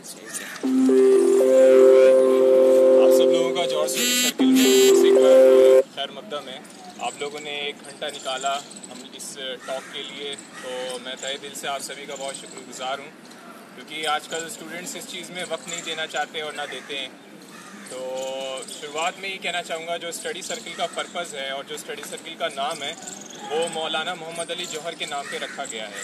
آپ سب لوگوں کا جوہر اسٹڈی سرکل میں سے ایک بار خیر مقدم ہے. آپ لوگوں نے 1 گھنٹہ نکالا ہم اس ٹاک کے لیے، تو میں تہہ دل سے آپ سبھی کا بہت شکر گزار ہوں، کیونکہ آج کل اسٹوڈنٹس اس چیز میں وقت نہیں دینا چاہتے اور نہ دیتے ہیں. تو شروعات میں یہ کہنا چاہوں گا، جو اسٹڈی سرکل کا پرپز ہے اور جو اسٹڈی سرکل کا نام ہے وہ مولانا محمد علی جوہر کے نام پہ رکھا گیا ہے.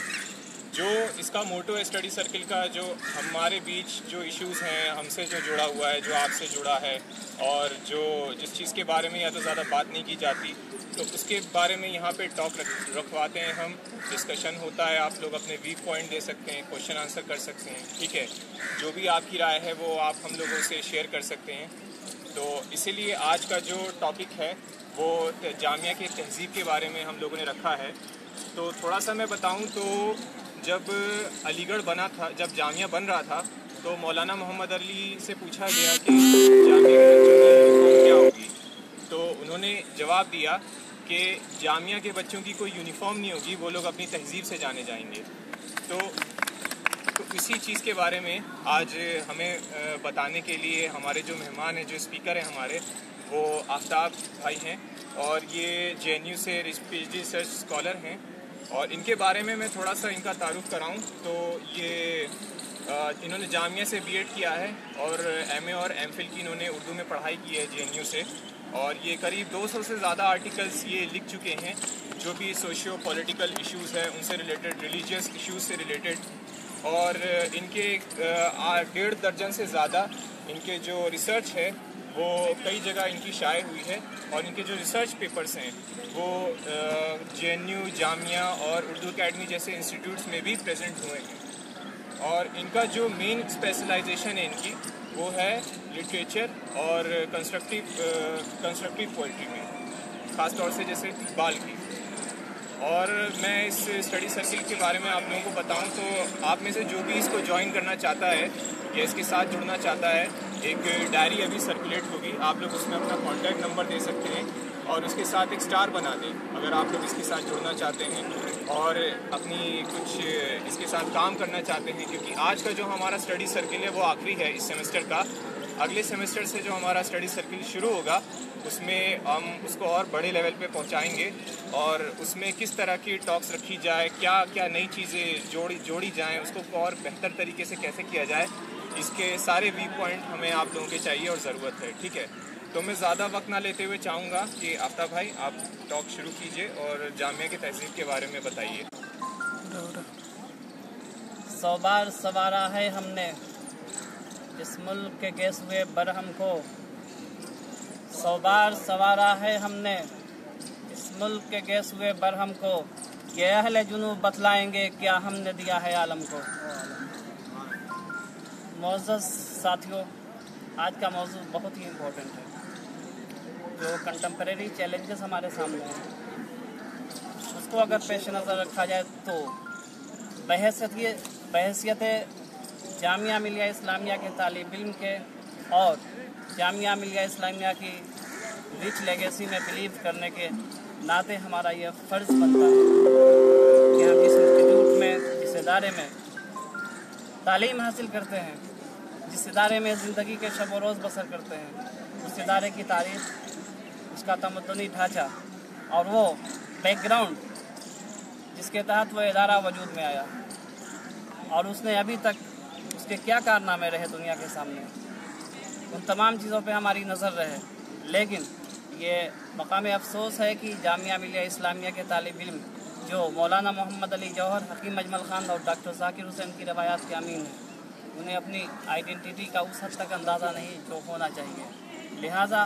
جو اس کا موٹو ہے اسٹڈی سرکل کا، جو ہمارے بیچ جو ایشوز ہیں، ہم سے جو جڑا ہوا ہے، جو آپ سے جڑا ہے، اور جو جس چیز کے بارے میں یا تو زیادہ بات نہیں کی جاتی، تو اس کے بارے میں یہاں پہ ٹاک رکھواتے ہیں ہم. ڈسکشن ہوتا ہے، آپ لوگ اپنے ویک پوائنٹ دے سکتے ہیں، کوشچن آنسر کر سکتے ہیں، ٹھیک ہے. جو بھی آپ کی رائے ہے وہ آپ ہم لوگوں سے شیئر کر سکتے ہیں. تو اسی لیے آج کا جو ٹاپک ہے وہ جامعہ کی تہذیب کے بارے میں ہم لوگوں نے رکھا ہے. تو تھوڑا سا میں بتاؤں تو جب علی گڑھ بنا تھا، جب جامعہ بن رہا تھا، تو مولانا محمد علی سے پوچھا گیا کہ جامعہ کے بچوں کی یونیفارم کیا ہوگی. تو انہوں نے جواب دیا کہ جامعہ کے بچوں کی کوئی یونیفارم نہیں ہوگی، وہ لوگ اپنی تہذیب سے جانے جائیں گے. تو اسی چیز کے بارے میں آج ہمیں بتانے کے لیے ہمارے جو مہمان ہیں، جو اسپیکر ہیں ہمارے، وہ آفتاب بھائی ہیں، اور یہ JNU سے P H D research scholar ہیں. اور ان کے بارے میں تھوڑا سا ان کا تعارف کراؤں تو یہ انہوں نے جامعہ سے BEd کیا ہے، اور MA اور MPhil کی انہوں نے اردو میں پڑھائی کی ہے JNU سے. اور یہ قریب 200 سے زیادہ آرٹیکلس یہ لکھ چکے ہیں، جو بھی سوشیو پولیٹیکل ایشوز ہیں ان سے ریلیٹڈ، ریلیجیس ایشوز سے ریلیٹڈ. اور ان کے 1.5 درجن سے زیادہ ان کے جو ریسرچ ہے وہ کئی جگہ ان کی شائع ہوئی ہے. اور ان کے جو ریسرچ پیپرز ہیں وہ JNU، جامعہ اور اردو اکیڈمی جیسے انسٹیٹیوٹس میں بھی پریزنٹ ہوئے ہیں. اور ان کا جو مین اسپیشلائزیشن ہے ان کی، وہ ہے لٹریچر اور کنسٹرکٹیو پوئٹری میں، خاص طور سے جیسے اقبال کی. اور میں اس اسٹڈی سرکل کے بارے میں آپ لوگوں کو بتاؤں تو آپ میں سے جو بھی اس کو جوائن کرنا چاہتا ہے یا اس کے ساتھ جڑنا چاہتا ہے، ایک ڈائری ابھی سرکولیٹ ہوگی، آپ لوگ اس میں اپنا کانٹیکٹ نمبر دے سکتے ہیں اور اس کے ساتھ ایک اسٹار بنا دیں اگر آپ لوگ اس کے ساتھ جڑنا چاہتے ہیں اور اپنی کچھ اس کے ساتھ کام کرنا چاہتے ہیں. کیونکہ آج کا جو ہمارا اسٹڈی سرکل ہے وہ آخری ہے اس سیمسٹر کا. اگلے سیمسٹر سے جو ہمارا اسٹڈی سرکل شروع ہوگا اس میں ہم اس کو اور بڑے لیول پہ پہنچائیں گے، اور اس میں کس طرح کی ٹاکس رکھی جائے، کیا کیا نئی چیزیں جوڑی جائیں، اس کو اور بہتر طریقے سے کیسے کیا جائے، اس کے سارے ویک پوائنٹ ہمیں آپ لوگوں کے چاہیے اور ضرورت ہے. ٹھیک ہے، تو میں زیادہ وقت نہ لیتے ہوئے چاہوں گا کہ آفتاب بھائی آپ ٹاک شروع کیجئے اور جامعہ کی تہذیب کے بارے میں بتائیے. 100 بار سوارا ہے ہم نے اس ملک کے گیسوئے برہم کو، 100 بار سوارا ہے ہم نے اس ملک کے گیسوئے برہم کو، یہ اہل جنوب بتلائیں گے کیا ہم نے دیا ہے عالم کو. معزز ساتھیوں، آج کا موضوع بہت ہی امپورٹنٹ ہے. جو کنٹمپریری چیلنجز ہمارے سامنے ہیں اس کو اگر پیش نظر رکھا جائے تو بحیثیت جامعہ ملیہ اسلامیہ کے طالب علم کے اور جامعہ ملیہ اسلامیہ کی رچ لیگیسی میں بلیو کرنے کے ناطے ہمارا یہ فرض بنتا ہے کہ ہم جس انسٹیٹیوٹ میں، جس ادارے میں تعلیم حاصل کرتے ہیں، جس ادارے میں زندگی کے شب و روز بسر کرتے ہیں، اس ادارے کی تاریخ، اس کا تمدنی ڈھانچہ اور وہ بیک گراؤنڈ جس کے تحت وہ ادارہ وجود میں آیا، اور اس نے ابھی تک اس کے کیا کارنامے رہے دنیا کے سامنے، ان تمام چیزوں پہ ہماری نظر رہے. لیکن یہ مقام افسوس ہے کہ جامعہ ملیہ اسلامیہ کے طالب علم جو مولانا محمد علی جوہر، حکیم اجمل خان اور ڈاکٹر ذاکر حسین کی روایات کے امین ہیں، انہیں اپنی آئیڈینٹی کا اس حد تک اندازہ نہیں جو ہونا چاہیے. لہٰذا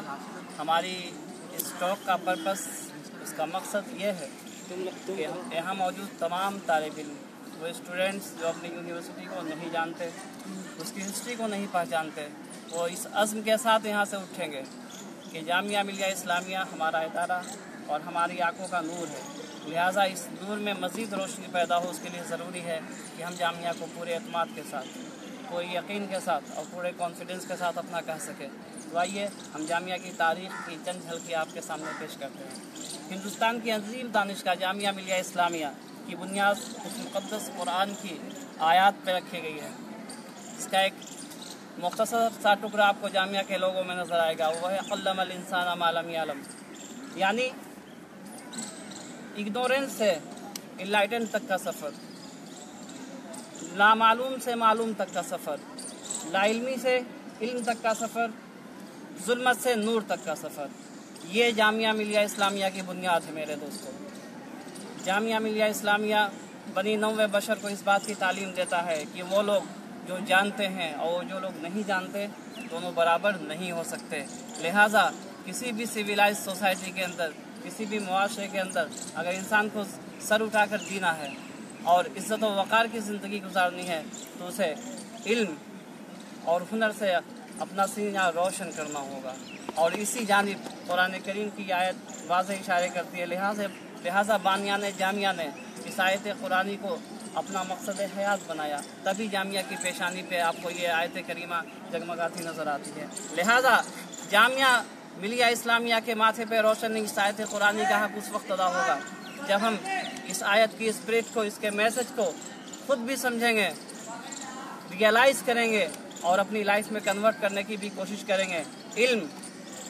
ہماری اس ٹاک کا پرپس، اس کا مقصد یہ ہے کہ یہاں موجود تمام طالب علم، وہ اسٹوڈنٹس جو اپنی یونیورسٹی کو نہیں جانتے، اس کی ہسٹری کو نہیں پہچانتے، وہ اس عزم کے ساتھ یہاں سے اٹھیں گے کہ جامعہ ملیہ اسلامیہ ہمارا ادارہ اور ہماری آنکھوں کا نور ہے. لہٰذا اس نور میں مزید روشنی پیدا ہو، اس کے لیے ضروری ہے کہ ہم جامعہ کو پورے اعتماد کے ساتھ، پورے یقین کے ساتھ اور پورے کانفیڈنس کے ساتھ اپنا کہہ سکیں. تو آئیے ہم جامعہ کی تاریخ کی چند جھلکی آپ کے سامنے پیش کرتے ہیں. ہندوستان کی عظیم دانشگاہ جامعہ ملیہ اسلامیہ کی بنیاد اس مقدس قرآن کی آیات پہ رکھی گئی ہے. اس کا ایک मुख्तसर सा टुकड़ा आपको जामिया के लोगों में नज़र आएगा, वो है अल्लमल इंसान मा लम यअलम, यानी इग्नोरेंस से इनलाइटन तक का सफ़र, नामालूम से मालूम तक का सफ़र, लाइल्मी से इल्म तक का सफ़र, जुल्मत से नूर तक का सफ़र। ये जामिया मिलिया इस्लामिया की बुनियाद है मेरे दोस्तों। जामिया मिलिया इस्लामिया बनी नौवे बशर को इस बात की तालीम देता है कि वो लोग जो जानते हैं और जो लोग नहीं जानते दोनों बराबर नहीं हो सकते। लिहाजा किसी भी सिविलाइज सोसाइटी के अंदर, किसी भी मुआशरे के अंदर अगर इंसान को सर उठाकर जीना है और इज़्ज़त व वक़ार की ज़िंदगी गुजारनी है तो उसे इल्म और हुनर से अपना सीना रोशन करना होगा। और इसी जानिब कुरान करीम की आयत वाज़ेह इशारे करती है। लिहाजा बानियाने जामिया ने इस आयत कुरानी को अपना मकसद हयात बनाया, तभी जामिया की पेशानी पे आपको ये आयत करीमा जगमगाती नज़र आती है। लिहाजा जामिया मिलिया इस्लामिया के माथे पे रोशनी इस आयत कुरानी का हक़ उस वक्त अदा होगा जब हम इस आयत की स्पिरिट को, इसके मैसेज को खुद भी समझेंगे, रियलाइज़ करेंगे और अपनी लाइफ में कन्वर्ट करने की भी कोशिश करेंगे। इल्म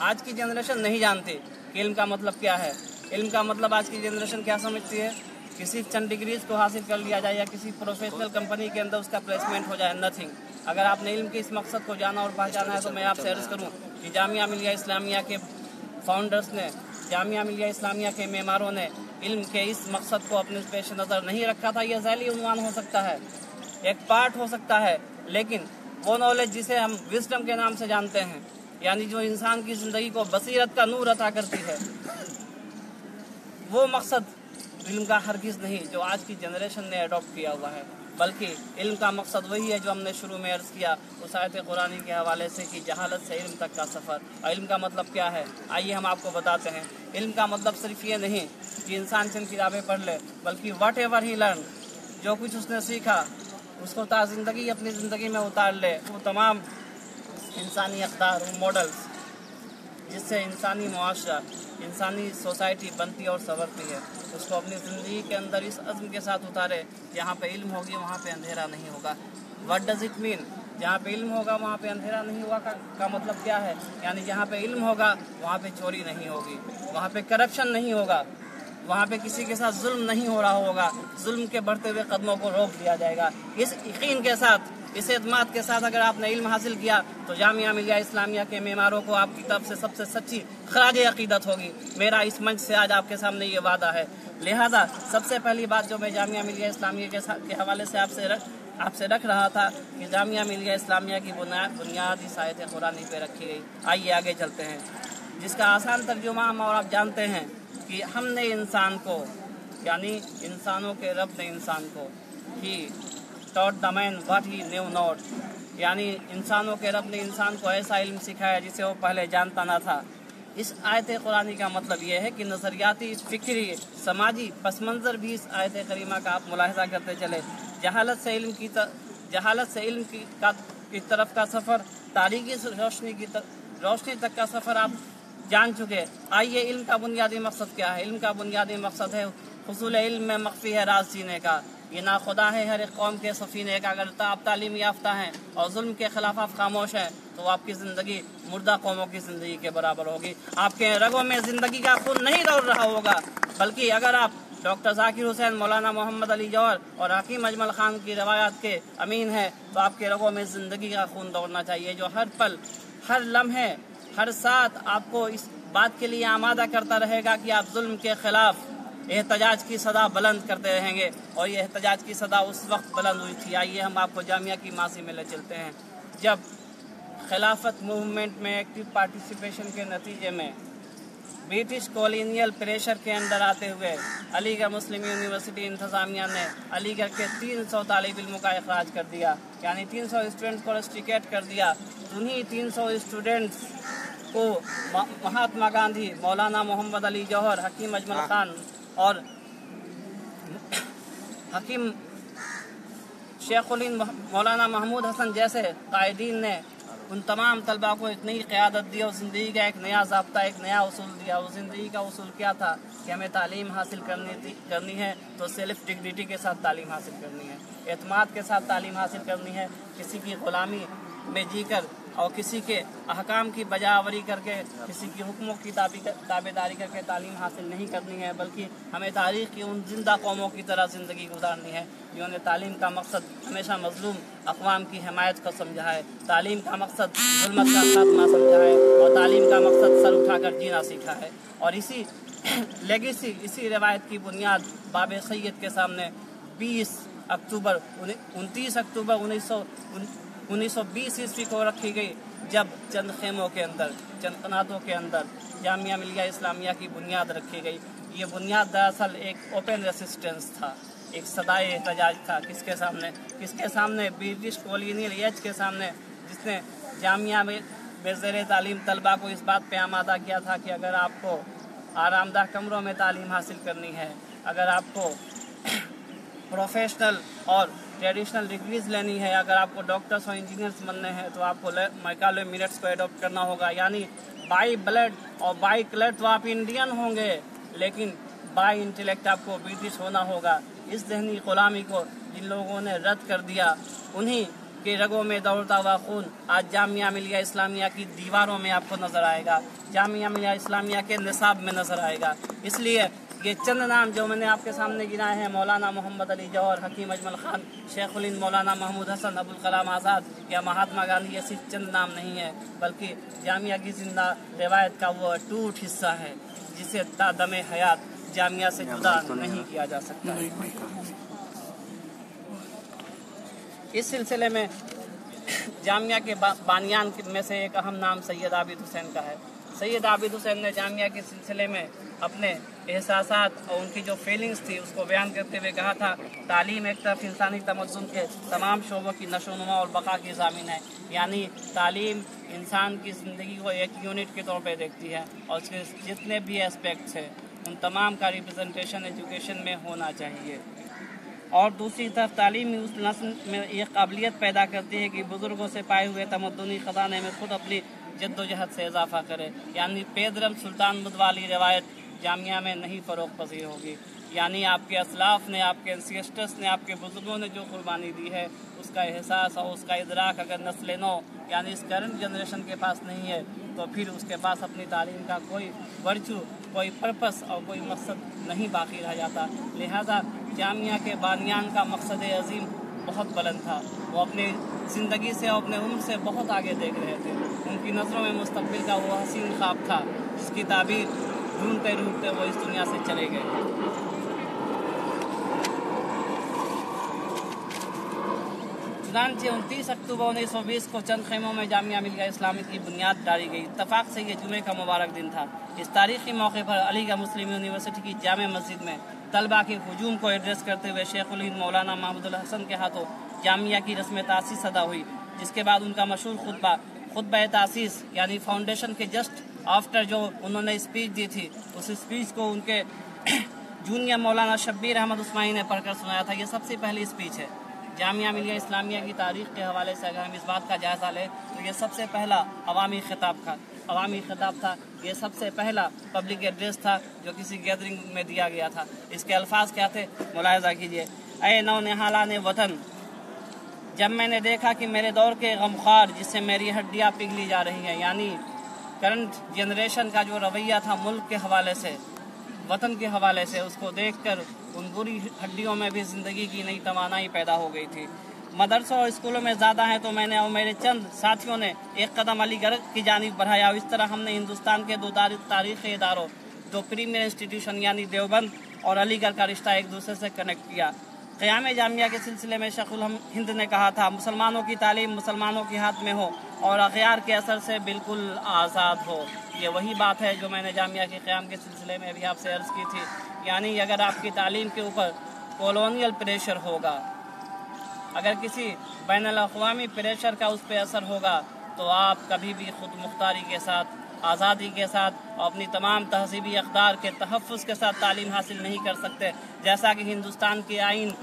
आज की जनरेशन नहीं जानती कि इल्म का मतलब क्या है। इल्म का मतलब आज की जनरेशन क्या समझती है? किसी चंद डिग्रीज को हासिल कर लिया जाए या किसी प्रोफेशनल कंपनी के अंदर उसका प्लेसमेंट हो जाए, नथिंग। अगर आपने इल्म के इस मकसद को जाना और पहचाना है तो मैं आपसे अर्ज़ करूं कि जामिया मिलिया इस्लामिया के फाउंडर्स ने, जामिया मिलिया इस्लामिया के मेमारों ने इल्म के इस मकसद को अपने पेश नज़र नहीं रखा था। यह ज़ैली उन्वान हो सकता है, एक पार्ट हो सकता है, लेकिन वो नॉलेज जिसे हम विज़डम के नाम से जानते हैं, यानी जो इंसान की ज़िंदगी को बसीरत का नूर अता करती है, वो मकसद इल्म का हरगिज़ नहीं जो आज की जनरेशन ने अडॉप्ट किया हुआ है, बल्कि इल्म का मकसद वही है जो हमने शुरू में अर्ज़ किया उस आयत कुरानी के हवाले से कि जहालत से इल्म तक का सफ़र। और इल्म का मतलब क्या है, आइए हम आपको बताते हैं। इल्म का मतलब सिर्फ ये नहीं कि इंसान चंद किताबें पढ़ ले, बल्कि वट एवर ही लर्न, जो कुछ उसने सीखा उसको ज़िंदगी अपनी ज़िंदगी में उतार ले। वो तमाम इंसानी अक़दार, मॉडल्स जिससे इंसानी मुआशरा, इंसानी सोसाइटी बनती और संवरती है, उसको अपनी ज़िंदगी के अंदर इस अज़्म के साथ उतारे, जहाँ पे इल्म होगी वहाँ पे अंधेरा नहीं होगा। What does it mean? जहाँ पे इल्म होगा वहाँ पे अंधेरा नहीं होगा का मतलब क्या है? यानी जहाँ पे इल्म होगा वहाँ पे चोरी नहीं होगी, वहाँ पे करप्शन नहीं होगा, वहाँ पे किसी के साथ जुल्म नहीं हो रहा होगा, जुल्म के बढ़ते हुए कदमों को रोक दिया जाएगा। इस यकीन के साथ, इस एतमाद के साथ अगर आपने इल्म हासिल किया तो जामिया मिलिया इस्लामिया के मेमारों को आपकी तरफ से सबसे सच्ची खराज अक़ीदत होगी। मेरा इस मंच से आज आपके सामने ये वादा है। लिहाजा सबसे पहली बात जो मैं जामिया मिलिया इस्लामिया के हवाले से आपसे रख रहा था कि जामिया मिलिया इस्लामिया की बुनियाद इस आयत कुरानी पे रखी गई। आइए आगे चलते हैं, जिसका आसान तर्जुमा हम और आप जानते हैं कि हमने इंसान को, यानी इंसानों के रब ने इंसान को he taught the man what he new not, यानी इंसानों के रब ने इंसान को ऐसा इल्म सिखाया जिसे वो पहले जानता ना था। इस आयत कुरानी का मतलब ये है कि नज़रियाती, फ़िक्री, समाजी पस मंज़र भी इस आयत करीमा का आप मुलाहिज़ा करते चले। जहालत से इल्म की तरफ का सफ़र, तारीकी रोशनी तक का सफ़र आप जान चुके। आइए इल्म का बुनियादी मकसद क्या है? इल्म का बुनियादी मकसद है हुसूल इल्म में मख्फी है राज जीने का। ये ना खुदा है हर एक कौम के सफ़ीने का। अगर आप तालीम याफ्ता हैं और जुल्म के ख़िलाफ़ आप खामोश हैं तो आपकी ज़िंदगी मुर्दा कौमों की ज़िंदगी के बराबर होगी। आपके रगों में ज़िंदगी का खून नहीं दौड़ रहा होगा, बल्कि अगर आप डॉक्टर ज़ाकिर हुसैन, मौलाना मोहम्मद अली जौहर और हकीम अजमल ख़ान की रवायात के अमीन हैं तो आपके रगों में ज़िंदगी का खून दौड़ना चाहिए, जो हर पल, हर लम्हे, हर साथ आपको इस बात के लिए आमादा करता रहेगा कि आप जुल्म के ख़िलाफ़ एहतजाज की सदा बुलंद करते रहेंगे। और ये एहतजाज की सदा उस वक्त बुलंद हुई थी। आइए हम आपको जामिया की मासी में ले चलते हैं, जब खिलाफत मूवमेंट में एक्टिव पार्टिसिपेशन के नतीजे में ब्रिटिश कॉलोनियल प्रेशर के अंदर आते हुए अलीगढ़ मुस्लिम यूनिवर्सिटी इंतज़ामिया ने अलीगढ़ के 300 तालिब इल्मों का इखराज कर दिया, यानी 300 स्टूडेंट्स को रस्टिकेट कर दिया। उन्हीं 300 स्टूडेंट्स को महात्मा गांधी, मौलाना मोहम्मद अली जौहर, हकीम अजमल ख़ान और हकीम शेखुल हिंद मौलाना महमूद हसन जैसे कायदीन ने उन तमाम तलबा को एक नई क़यादत दी और ज़िंदगी का एक नया ज़ाब्ता, एक नया उसूल दिया। उस ज़िंदगी का उसूल क्या था कि हमें तालीम हासिल करनी है तो सेल्फ डिग्निटी के साथ तालीम हासिल करनी है, एतमाद के साथ तालीम हासिल करनी है, किसी की ग़ुलामी में जीकर और किसी के अहकाम की बजावरी करके, किसी की हुक्मों की ताबेदारी करके तालीम हासिल नहीं करनी है, बल्कि हमें तारीख़ की उन जिंदा कौमों की तरह ज़िंदगी गुजारनी है जिन्होंने तालीम का मकसद हमेशा मज़लूम अक़वाम की हिमायत को समझा है, तालीम का मकसद ज़ुल्मत का खात्मा समझा है और तालीम का मकसद सर उठाकर जीना सीखा है। और इसी लेगेसी, इसी रिवायत की बुनियाद बाब सैयद के सामने 29 अक्टूबर 1920 ईस्वी को रखी गई, जब चंद खेमों के अंदर, चंद कनातों के अंदर जामिया मिलिया इस्लामिया की बुनियाद रखी गई। ये बुनियाद दरअसल एक ओपन रेसिस्टेंस था, एक सदाए एहतजाज था। किसके सामने? ब्रिटिश कॉलोनियल एज के सामने, जिसने जामिया में बेज़ेरे तालीम तलबा को इस बात पे आमादा किया था कि अगर आपको आरामदाह कमरों में तालीम हासिल करनी है, अगर आपको प्रोफेशनल और ट्रेडिशनल डिग्रीज लेनी है, अगर आपको डॉक्टर्स और इंजीनियर्स बनने हैं, तो आपको मैकाले मिलेट्स को एडॉप्ट करना होगा। यानी बाई ब्लड और बाई क्लड तो आप इंडियन होंगे, लेकिन बाई इंटेलेक्ट आपको ब्रिटिश होना होगा। इस ज़हनी ग़ुलामी को जिन लोगों ने रद्द कर दिया, उन्हीं के रगों में दौड़ता हुआ खून आज जामिया मिलिया इस्लामिया की दीवारों में आपको नज़र आएगा, जामिया मिलिया इस्लामिया के निसाब में नज़र आएगा। इसलिए ये चंद नाम जो मैंने आपके सामने गिनाए हैं, मौलाना मोहम्मद अली जौहर, हकीम अजमल खान, शेखुल हिंद मौलाना महमूद हसन, अबुल कलाम आज़ाद या महात्मा गांधी, ये सिर्फ चंद नाम नहीं है, बल्कि जामिया की जिंदा रिवायत का वो अटूट हिस्सा है जिसे तादमे हयात जामिया से जुदा नहीं किया जा सकता। इस सिलसिले में जामिया के बानियान में से एक अहम नाम सैयद आबिद हुसैन का है। सैयद आबिद हुसैन ने जामिया के सिलसिले में अपने एहसासात और उनकी जो फीलिंग्स थी उसको बयान करते हुए कहा था, तालीम एक तरफ इंसानी तमद्दुन के तमाम शोबों की नशोनुमा और बका की ज़ामिन है। यानी तालीम इंसान की ज़िंदगी को एक यूनिट के तौर पे देखती है और उसके जितने भी एस्पेक्ट्स हैं उन तमाम का रिप्रेजेंटेशन एजुकेशन में होना चाहिए। और दूसरी तरफ तालीम उस नस्ल में एक काबिलियत पैदा करती है कि बुज़ुर्गों से पाए हुए तमद्दुनी ख़जाने में खुद अपनी जद्दोजहद से इजाफा करे। यानी पेदरम सुल्तान मुद वाली रिवायत जामिया में नहीं फ़रोग़ पज़ीर होगी। यानी आपके असलाफ़ ने, आपके एंसेस्टर्स ने, आपके बुज़ुर्गों ने जो कुर्बानी दी है, उसका एहसास और उसका इदराक अगर नस्ल नौ यानी इस करंट जनरेशन के पास नहीं है, तो फिर उसके पास अपनी तालीम का कोई वर्चू, कोई पर्पस और कोई मकसद नहीं बाकी रह जाता। लिहाजा जामिया के बानियान का मकसद अज़ीम बहुत बुलंद था। वो अपनी ज़िंदगी से और अपने उम्र से बहुत आगे देख रहे थे। उनकी नज़रों में मुस्तक़बिल का वो हसीन ख्वाब था जिसकी ताबीर ढूंढते ढूंढते वो इस दुनिया से चले गए। चुनांचे 29 अक्टूबर 1920 को चंद खेमों में जामिया मिलिया इस्लामिया की बुनियाद डाली गई। इत्तफाक से ये जुमे का मुबारक दिन था। इस तारीख़ी मौके पर अलीगढ़ मुस्लिम यूनिवर्सिटी की जामे मस्जिद में तलबा के हुजूम को एड्रेस करते हुए शेखुल हिंद मौलाना महमूद हसन के हाथों जामिया की रस्म तासीस अदा हुई, जिसके बाद उनका मशहूर खुतबा तासीस यानी फाउंडेशन के जस्ट आफ्टर जो उन्होंने स्पीच दी थी, उस स्पीच को उनके जूनियर मौलाना शब्बीर अहमद उस्मानी ने पढ़कर सुनाया था। ये सबसे पहली स्पीच है। जामिया मिलिया इस्लामिया की तारीख़ के हवाले से अगर हम इस बात का जायज़ा लें तो ये सबसे पहला अवामी ख़िताब था। ये सबसे पहला पब्लिक एड्रेस था जो किसी गैदरिंग में दिया गया था। इसके अल्फाज क्या थे, मुलाहिज़ा कीजिए। ऐ नौ निहालाने वतन, जब मैंने देखा कि मेरे दौर के गमख्वार जिससे मेरी हड्डियाँ पिघली जा रही हैं, यानी करंट जनरेशन का जो रवैया था मुल्क के हवाले से, वतन के हवाले से, उसको देखकर उन बुरी हड्डियों में भी ज़िंदगी की नई तवानाई पैदा हो गई थी। मदरसों और स्कूलों में ज़्यादा हैं तो मैंने और मेरे चंद साथियों ने एक कदम अलीगढ़ की जानिब बढ़ाया और इस तरह हमने हिंदुस्तान के दो तारीख़ी इदारों, दो प्रीमियर इंस्टीट्यूशन यानी देवबंद और अलीगढ़ का रिश्ता एक दूसरे से कनेक्ट किया। क़याम जामिया के सिलसिले में शेखुल हिंद ने कहा था, मुसलमानों की तालीम मुसलमानों के हाथ में हो और अग़यार के असर से बिल्कुल आज़ाद हो। ये वही बात है जो मैंने जामिया के क़याम के सिलसिले में भी आपसे अर्ज़ की थी। यानी अगर आपकी तालीम के ऊपर कॉलोनियल प्रेशर होगा, अगर किसी बैनुल अक़वामी प्रेशर का उस पर असर होगा, तो आप कभी भी खुद मुख्तारी के साथ, आज़ादी के साथ और अपनी तमाम तहज़ीबी अक़दार के तहफ़्फ़ुज़ के साथ तालीम हासिल नहीं कर सकते। जैसा कि हिंदुस्तान के आइन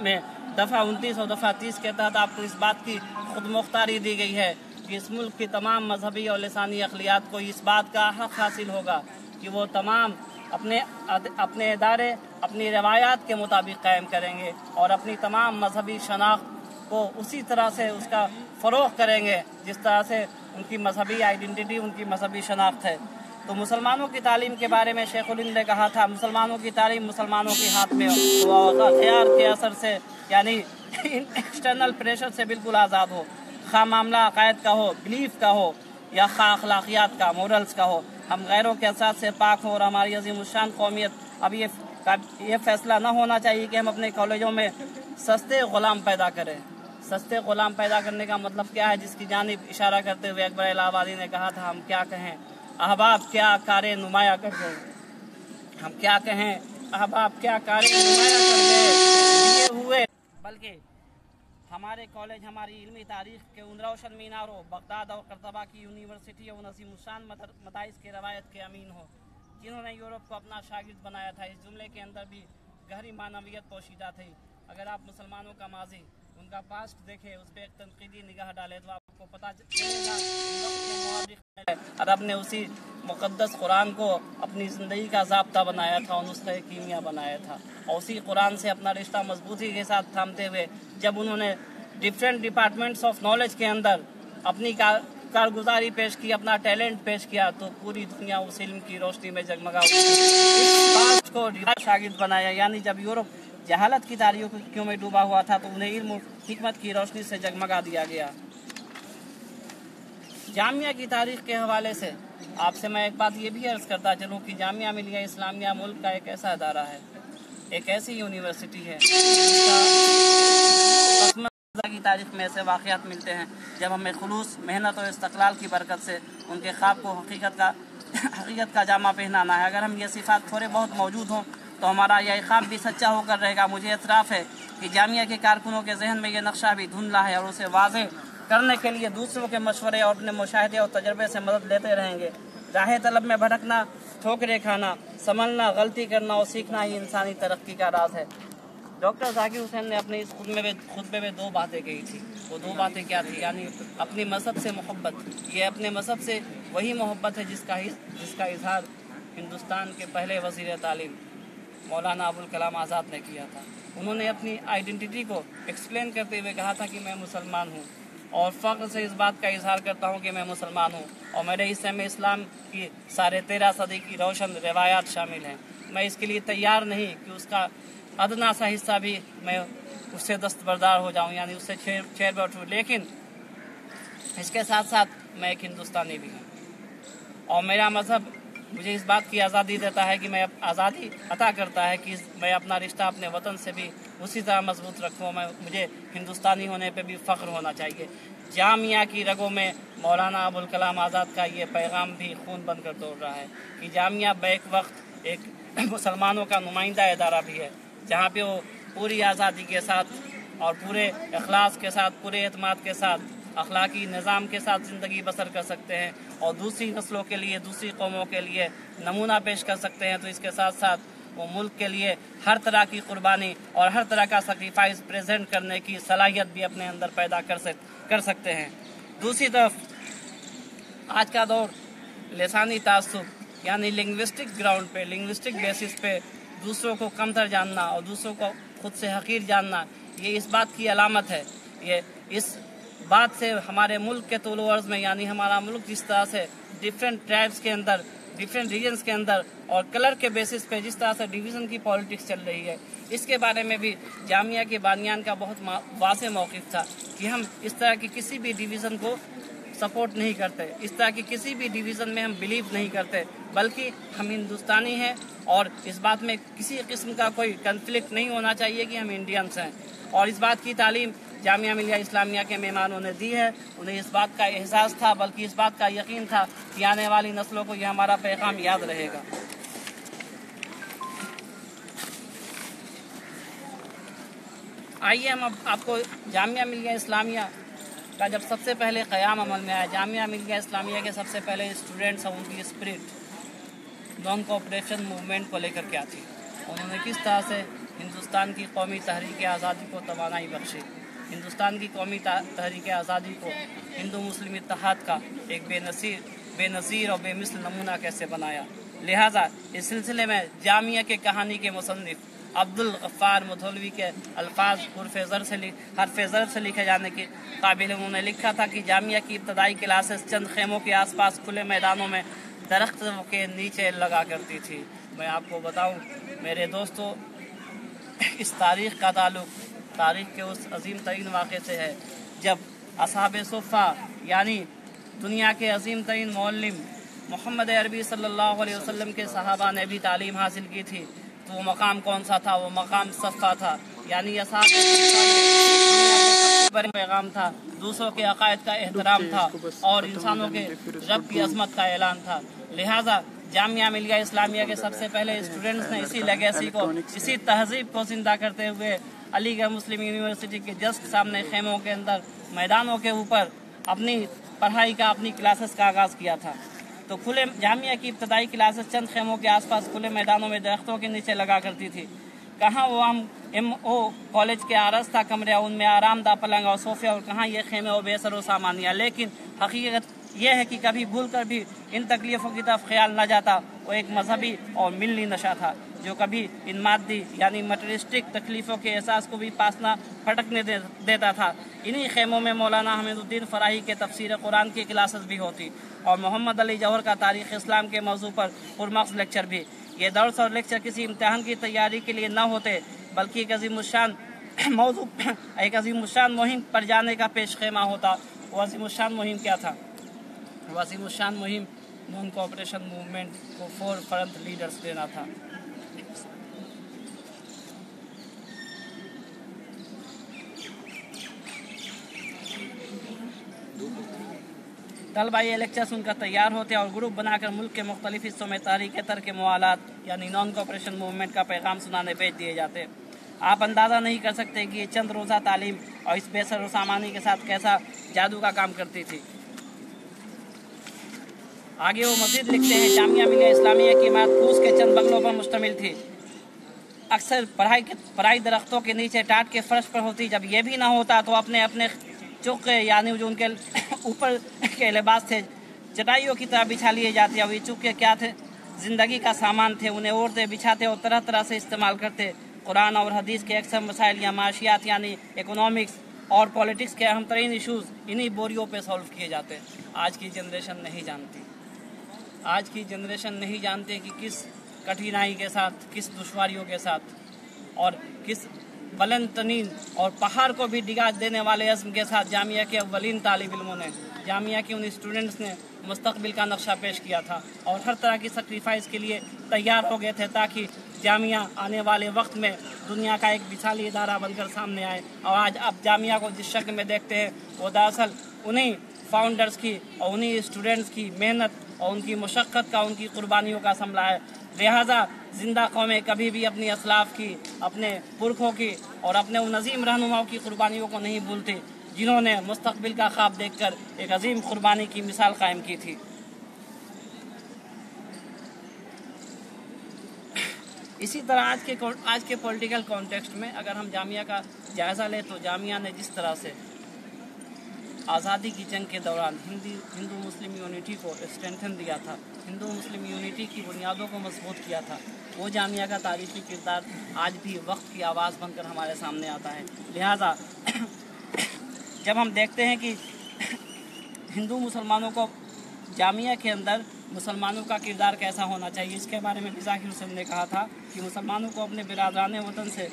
में दफ़ा 29 और दफ़ा 30 के तहत आपको इस बात की खुद मुख्तारी दी गई है कि इस मुल्क की तमाम मजहबी और लिसानी अक़लियात को इस बात का हक़ हासिल होगा कि वो तमाम अपने इदारे अपनी रवायात के मुताबिक कायम करेंगे और अपनी तमाम मजहबी शनाख्त کو اسی طرح سے اس کا فروغ کریں گے جس طرح سے ان کی مذہبی آئیڈینٹی، ان کی مذہبی شناخت ہے۔ تو مسلمانوں کی تعلیم کے بارے میں شیخ الہند نے کہا تھا، مسلمانوں کی تعلیم مسلمانوں کے ہاتھ میں خیار کے اثر سے، یعنی ایکسٹرنل پریشر سے بالکل آزاد ہو، خواہ معاملہ عقائد کا ہو، بلیف کا ہو، یا خواہ اخلاقیات کا، مورلز کا ہو، ہم غیروں کے اثرات سے پاک ہوں، اور ہماری عظیم الشان قومیت اب یہ فیصلہ نہ ہونا چاہیے کہ ہم اپنے کالجوں میں سستے غلام پیدا کریں۔ سستے غلام پیدا کرنے کا مطلب کیا ہے، جس کی جانب اشارہ کرتے ہوئے اکبر الہ آبادی نے کہا تھا، ہم کیا کہیں احباب کیا کارے نمایاں کر گئے، ہم کیا کہیں احباب کیا کارے نمایاں کر گئے ہوئے، بلکہ ہمارے کالج ہماری علمی تاریخ کے ان روشن میناروں، بغداد اور قرطبہ کی یونیورسٹی اور عظیم الشان مدارس کے روایت کے امین ہو، جنہوں نے یورپ کو اپنا شاگرد بنایا تھا۔ اس جملے کے اندر بھی گہری معنویت پوشیدہ تھی۔ اگر آپ مسلمانوں کا ماضی، ان کا پاسٹ دیکھیں، اس پہ ایک تنقیدی نگاہ ڈالیں تو آپ کو پتہ چلے گا عرب نے اسی مقدس قرآن کو اپنی زندگی کا ضابطہ بنایا تھا اور نسخہ کیمیا بنایا تھا، اور اسی قرآن سے اپنا رشتہ مضبوطی کے ساتھ تھامتے ہوئے جب انہوں نے ڈفرینٹ ڈپارٹمنٹس آف نالج کے اندر اپنی کارگزاری پیش کی، اپنا ٹیلنٹ پیش کیا، تو پوری دنیا اس علم کی روشنی میں جگمگا اس کو شاگرد بنایا۔ یعنی جب یورپ جہالت کی تاریکیوں میں ڈوبا ہوا تھا تو انہیں علم و حکمت کی روشنی سے جگمگا دیا گیا۔ جامعہ کی تاریخ کے حوالے سے آپ سے میں ایک بات یہ بھی عرض کرتا چلوں کہ جامعہ ملیہ اسلامیہ ملک کا ایک ایسا ادارہ ہے، ایک ایسی یونیورسٹی ہے کی تاریخ میں ایسے واقعات ملتے ہیں جب ہمیں خلوص، محنت اور استقلال کی برکت سے ان کے خواب کو حقیقت کا جامہ پہنانا ہے۔ اگر ہم یہ صفات تھوڑے بہت موجود ہوں تو ہمارا یہ خواب بھی سچا ہو کر رہے گا۔ مجھے اعتراف ہے کہ جامعہ کے کارکنوں کے ذہن میں یہ نقشہ بھی دھندلا ہے، اور اسے واضح کرنے کے لیے دوسروں کے مشورے اور اپنے مشاہدے اور تجربے سے مدد لیتے رہیں گے۔ راہ طلب میں بھٹکنا، ٹھوکریں کھانا، سنبھلنا، غلطی کرنا اور سیکھنا ہی انسانی ترقی کا راز ہے۔ ڈاکٹر ذاکر حسین نے اپنے اس خطبے میں دو باتیں کہی تھی۔ وہ دو باتیں کیا تھی؟ یعنی اپنی مذہب سے محبت، یہ اپنے مذہب سے وہی محبت ہے جس کا اظہار ہندوستان کے پہلے وزیر تعلیم مولانا ابوالکلام آزاد نے کیا تھا۔ انہوں نے اپنی آئیڈینٹی کو ایکسپلین کرتے ہوئے کہا تھا کہ میں مسلمان ہوں، اور فخر سے اس بات کا اظہار کرتا ہوں کہ میں مسلمان ہوں، اور میرے حصے میں اسلام کی 13.5 صدی کی روشن روایات شامل ہیں۔ میں اس کے لیے تیار نہیں کہ اس کا ادنا سا حصہ بھی میں اس سے دستبردار ہو جاؤں، یعنی اس سے چھیر بیٹھوں، لیکن اس کے ساتھ ساتھ میں ایک ہندوستانی بھی ہوں، اور میرا مذہب مجھے اس بات کی آزادی دیتا ہے کہ میں آزادی عطا کرتا ہے کہ میں اپنا رشتہ اپنے وطن سے بھی اسی طرح مضبوط رکھوں۔ مجھے ہندوستانی ہونے پہ بھی فخر ہونا چاہیے۔ جامعہ کی رگوں میں مولانا ابوالکلام آزاد کا یہ پیغام بھی خون بن کر دوڑ رہا ہے کہ جامعہ بیک وقت ایک مسلمانوں کا نمائندہ ادارہ بھی ہے، جہاں پہ وہ پوری آزادی کے ساتھ اور پورے اخلاص کے ساتھ، پورے اعتماد کے ساتھ، اخلاقی نظام کے ساتھ زندگی بسر کر سکتے ہیں، اور دوسری نسلوں کے لیے، دوسری قوموں کے لیے نمونہ پیش کر سکتے ہیں۔ تو اس کے ساتھ ساتھ وہ ملک کے لیے ہر طرح کی قربانی اور ہر طرح کا سیکریفائس پریزنٹ کرنے کی صلاحیت بھی اپنے اندر پیدا کر سکتے ہیں۔ دوسری طرف آج کا دور لسانی تعصب، یعنی لنگوسٹک گراؤنڈ پہ، لنگوسٹک بیسس پہ دوسروں کو کمتر جاننا اور دوسروں کو خود سے حقیر جاننا، یہ اس بات کی علامت ہے۔ یہ اس بات سے ہمارے ملک کے طول و عرض میں، یعنی ہمارا ملک جس طرح سے ڈفرینٹ ٹرائبس کے اندر، ڈفرینٹ ریجنز کے اندر اور کلر کے بیسس پہ جس طرح سے ڈویژن کی پالیٹکس چل رہی ہے، اس کے بارے میں بھی جامعہ کے بانیان کا بہت واضح موقف تھا کہ ہم اس طرح کی کسی بھی ڈویژن کو سپورٹ نہیں کرتے، اس طرح کی کسی بھی ڈویژن میں ہم بلیو نہیں کرتے، بلکہ ہم ہندوستانی ہیں، اور اس بات میں کسی قسم کا کوئی کنفلکٹ نہیں ہونا چاہیے کہ ہم انڈینس ہیں۔ اور اس بات کی تعلیم جامعہ ملیہ اسلامیہ کے مہمانوں نے دی ہے۔ انہیں اس بات کا احساس تھا، بلکہ اس بات کا یقین تھا کہ آنے والی نسلوں کو یہ ہمارا پیغام یاد رہے گا۔ آئیے ہم اب آپ کو جامعہ ملیہ اسلامیہ کا جب سب سے پہلے قیام عمل میں آیا، جامعہ ملیہ اسلامیہ کے سب سے پہلے اسٹوڈنٹس اور ان کی اسپرٹ نان کوآپریشن موومنٹ کو لے کر کیا تھی، انہوں نے کس طرح سے ہندوستان کی قومی تحریک آزادی کو توانائی بخشی، ہندوستان کی قومی تحریک آزادی کو ہندو مسلم اتحاد کا ایک بے نظیر اور بے مثل نمونہ کیسے بنایا۔ لہٰذا اس سلسلے میں جامعہ کے کہانی کے مصنف अब्दुल गफ्फार मुथलवी के अल्फाज हरफ ज़र से लिखे जाने के काबिल। उन्होंने लिखा था कि जामिया की इब्तदाई क्लासेस चंद खेमों के आसपास खुले मैदानों में दरख्त के नीचे लगा करती थी। मैं आपको बताऊं मेरे दोस्तों, इस तारीख़ का ताल्लुक़ तारीख़ के उस अजीम तरीन वाक़े से है जब असहाबे सुफ़ा यानी दुनिया के अजीम तरीन मौल्लिम मोहम्मद अरबी सल्लल्लाहु अलैहि वसल्लम के सहाबा ने भी तालीम हासिल की थी। तो वो मकाम कौन सा था? वो मकाम सफ़ा था, यानी असहाबे पैगाम था, दूसरों के अकायद का एहतराम था और इंसानों के रब की अज़मत का ऐलान था। लिहाजा जामिया मिलिया इस्लामिया के सबसे पहले स्टूडेंट्स ने इसी लेगेसी को, इसी तहजीब को जिंदा करते हुए अलीगढ़ मुस्लिम यूनिवर्सिटी के जस्ट सामने खेमों के अंदर मैदानों के ऊपर अपनी पढ़ाई का, अपनी क्लासेस का आगाज़ किया था। तो खुले जामिया की इब्तदाई क्लासेस चंद खेमों के आसपास खुले मैदानों में दरख्तों के नीचे लगा करती थी। कहाँ वो हम MO कॉलेज के आरस्ता कमरे, उनमें आरामदा पलंग और सोफे, और कहाँ ये खेमे और बेसर सामानिया। लेकिन हकीकत यह है कि कभी भूल कर भी इन तकलीफ़ों की तरफ ख्याल न जाता। वो एक मजहबी और मिलनी नशा था जो कभी इन मादी यानी मटेरियलिस्टिक तकलीफ़ों के एहसास को भी पास न फटकने देता था। इन्हीं खेमों में मौलाना हमीदुद्दीन फ़राही के तफसीर कुरान की क्लासेस भी होती और मोहम्मद अली जौहर का तारीख़ इस्लाम के मौजू पर पुरमक्स लेक्चर भी। ये दर्स और लेक्चर किसी इम्तहान की तैयारी के लिए न होते बल्कि एक अजीमुशान मौजू, एक अजीमुशान मुहिम पर जाने का पेश खेमा होता। वो अजीमुशान मुहिम क्या था? वो अजीमुशान मुहिम नॉन कोऑपरेशन मूवमेंट को 4 फ्रंट लीडर्स देना था। तलबा ये लेक्चर सुनकर तैयार होते और ग्रुप बनाकर मुल्क के मुख्तलिफ हिस्सों में तहरीक तर्क मुआलात यानी नॉन कोऑपरेशन मूवमेंट का पैगाम सुनाने भेज दिए जाते। आप अंदाज़ा नहीं कर सकते कि ये चंद रोज़ा तालीम और इस बेसर सामानी के साथ कैसा जादू का काम करती थी। आगे वो मज़ीद लिखते हैं, जामिया मिलिया इस्लामिया की इमारत फूस के चंद बंगलों पर मुश्तमिल थी। अक्सर पढ़ाई दरख्तों के नीचे टाट के फर्श पर होती। जब ये भी ना होता तो अपने अपने चुक्के यानी जो उनके ऊपर के लिबास थे चटाइयों की तरह बिछा लिए जाते। अब ये चुक्के क्या थे? ज़िंदगी का सामान थे। उन्हें ओढ़ते बिछाते और तरह तरह से इस्तेमाल करते। कुरान और हदीस के अक्सर मसाइल या माशियात यानी इकोनॉमिक्स और पॉलिटिक्स के अहम तरीन इशूज़ इन्हीं बोरियों पे सॉल्व किए जाते। आज की जनरेशन नहीं जानती, आज की जनरेशन नहीं जानती कि किस कठिनाई के साथ, किस दुश्वारियों के साथ और किस बुलंद तरीन और पहाड़ को भी डिगा देने वाले अज़्म के साथ जामिया के अव्वलीन तालिब इल्मों ने, जामिया के उन स्टूडेंट्स ने मुस्तकबिल का नक्शा पेश किया था और हर तरह की सेक्रीफाइस के लिए तैयार हो गए थे ताकि जामिया आने वाले वक्त में दुनिया का एक मिसाली इदारा बनकर सामने आए। और आज आप जामिया को जिस शक्ल में देखते हैं वो दरअसल उन्हीं फाउंडर्स की और उन्हीं स्टूडेंट्स की मेहनत और उनकी मुशक्क़त का, उनकी कुर्बानियों का समला है। लिहाजा ज़िंदा कौमें कभी भी अपनी असलाफ की, अपने पुरखों की और अपने उन अजीम रहनुमाओं की कुर्बानियों को नहीं भूलती जिन्होंने मुस्तकबिल का ख्वाब देखकर एक अजीम कुर्बानी की मिसाल कायम की थी। इसी तरह आज के पॉलिटिकल कॉन्टेक्स्ट में अगर हम जामिया का जायज़ा लें तो जामिया ने जिस तरह से आज़ादी की जंग के दौरान हिंदू मुस्लिम यूनिटी को स्ट्रेंथन दिया था, हिंदू मुस्लिम यूनिटी की बुनियादों को मजबूत किया था, वो जामिया का तारीख़ी किरदार आज भी वक्त की आवाज़ बनकर हमारे सामने आता है। लिहाजा जब हम देखते हैं कि हिंदू मुसलमानों को जामिया के अंदर मुसलमानों का किरदार कैसा होना चाहिए, इसके बारे में ज़ाकिर हुसैन ने कहा था कि मुसलमानों को अपने बिरादरान वतन से,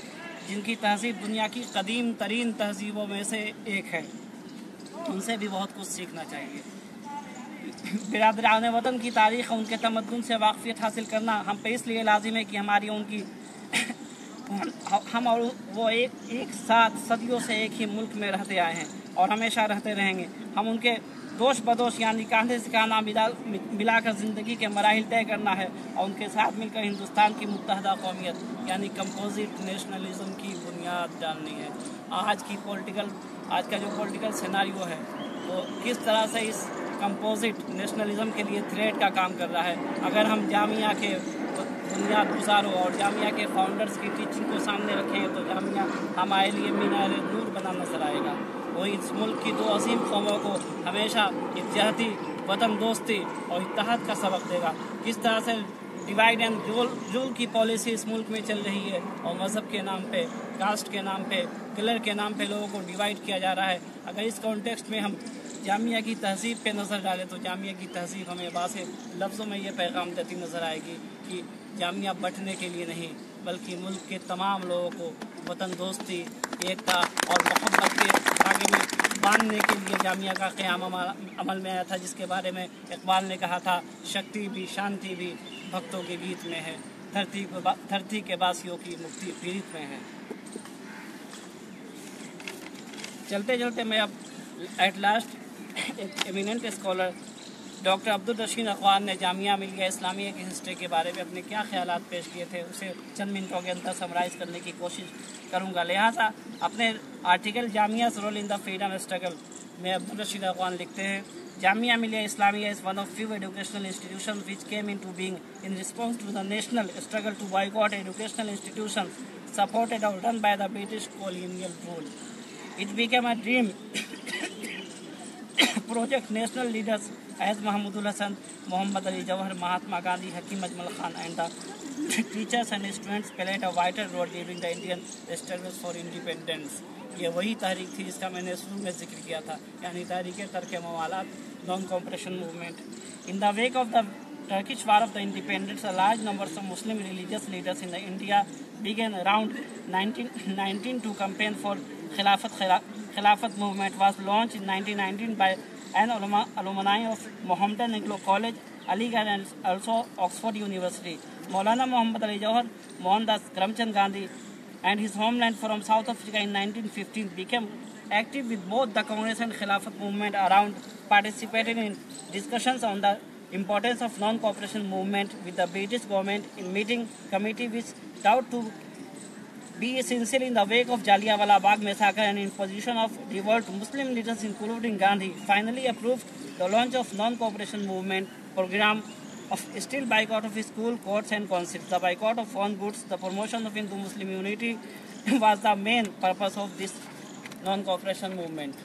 जिनकी तहज़ीब दुनिया की कदीम तरीन तहज़ीबों में से एक है, उनसे भी बहुत कुछ सीखना चाहिए। बिरादरान वतन की तारीख़, उनके तमद्दुन से वाक़फ़ियत हासिल करना हम पे इसलिए लाजिम है कि हमारी उनकी हम और वो एक साथ सदियों से एक ही मुल्क में रहते आए हैं और हमेशा रहते रहेंगे। हम उनके दोष बदोश यानी कांधे से कांधा मिलाकर ज़िंदगी के मराहिल तय करना है और उनके साथ मिलकर हिंदुस्तान की मुत्तहदा कौमियत यानी कंपोजिट नेशनलिज्म की बुनियाद डालनी है। आज का जो पॉलिटिकल सिनेरियो है वो किस तरह से इस कंपोजिट नेशनलिज्म के लिए थ्रेट का काम कर रहा है। अगर हम जामिया के बुनियाद गुजारों और जामिया के फाउंडर्स की टीचिंग को सामने रखेंगे तो जामिया हमारे लिए मीनार नूर बना नजर आएगा। वो इस मुल्क की 2 अजीम कौमों को हमेशा इत्तेहादी, वतन दोस्ती और इत्तेहाद का सबक देगा। किस तरह से डिवाइड एंड रूल की पॉलिसी इस मुल्क में चल रही है और मज़हब के नाम पे, कास्ट के नाम पे, कलर के नाम पे लोगों को डिवाइड किया जा रहा है। अगर इस कॉन्टेक्स्ट में हम जामिया की तहज़ीब पे नज़र डालें तो जामिया की तहज़ीब हमें वाज़ेह लफ्ज़ों में ये पैगाम देती नज़र आएगी कि जामिया बंटने के लिए नहीं बल्कि मुल्क के तमाम लोगों को वतन दोस्ती, एकता और मोहब्बत के धागे में बांधने के लिए जामिया का क़याम अमल में आया था, जिसके बारे में इकबाल ने कहा था, शक्ति भी शांति भी भक्तों के गीत में है, धरती के वासियों की मुक्ति पीड़ित में है। चलते चलते मैं अब एट लास्ट एक eminent scholar doctor Abdul Rashid Akhwan ने जामिया मिलिया इस्लामिया की हिस्ट्री के बारे में अपने क्या ख्यालात पेश किए थे उसे चंद मिनटों के अंदर समराइज़ करने की कोशिश करूंगा। लिहाजा अपने article Jamia's role in the freedom struggle में अब्दुल रशीद अखवान लिखते हैं, Jamia Millia Islamia is one of few educational institutions which came into being in response to the national struggle to boycott educational institutions supported or run by the British colonial rule. It became a dream project. National leaders as Mahmudul Hasan, Muhammad Ali Jawhar, Mahatma Gandhi, Hakim Ajmal Khan and the teachers and students played a vital role during the Indian struggles for independence. ये वही तहरीक थी जिसका मैंने शुरू में जिक्र किया था, यानी तहरीक तर्क मवालात, non cooperation movement. In the wake of the Turkish War of the Independence, a large number of Muslim religious leaders in India began around 1919 to campaign for Khilafat movement was launched in 1919 by an alumni of Mohammedan Anglo College, Aligarh and also Oxford University. Maulana Muhammad Ali Jawhar, Mohandas Karamchand Gandhi and his homeland from South Africa in 1915 became active with both the Congress and Khilafat movement around, participated in discussions on the importance of non-cooperation movement with the British government in meeting committee which doubt to be essential in the wake of Jallianwala Bagh massacre and in position of revolt. Muslim leaders including Gandhi finally approved the launch of non-cooperation movement program of still boycott of school, courts and councils. The boycott of foreign goods, the promotion of Hindu-Muslim unity was the main purpose of this non-cooperation movement.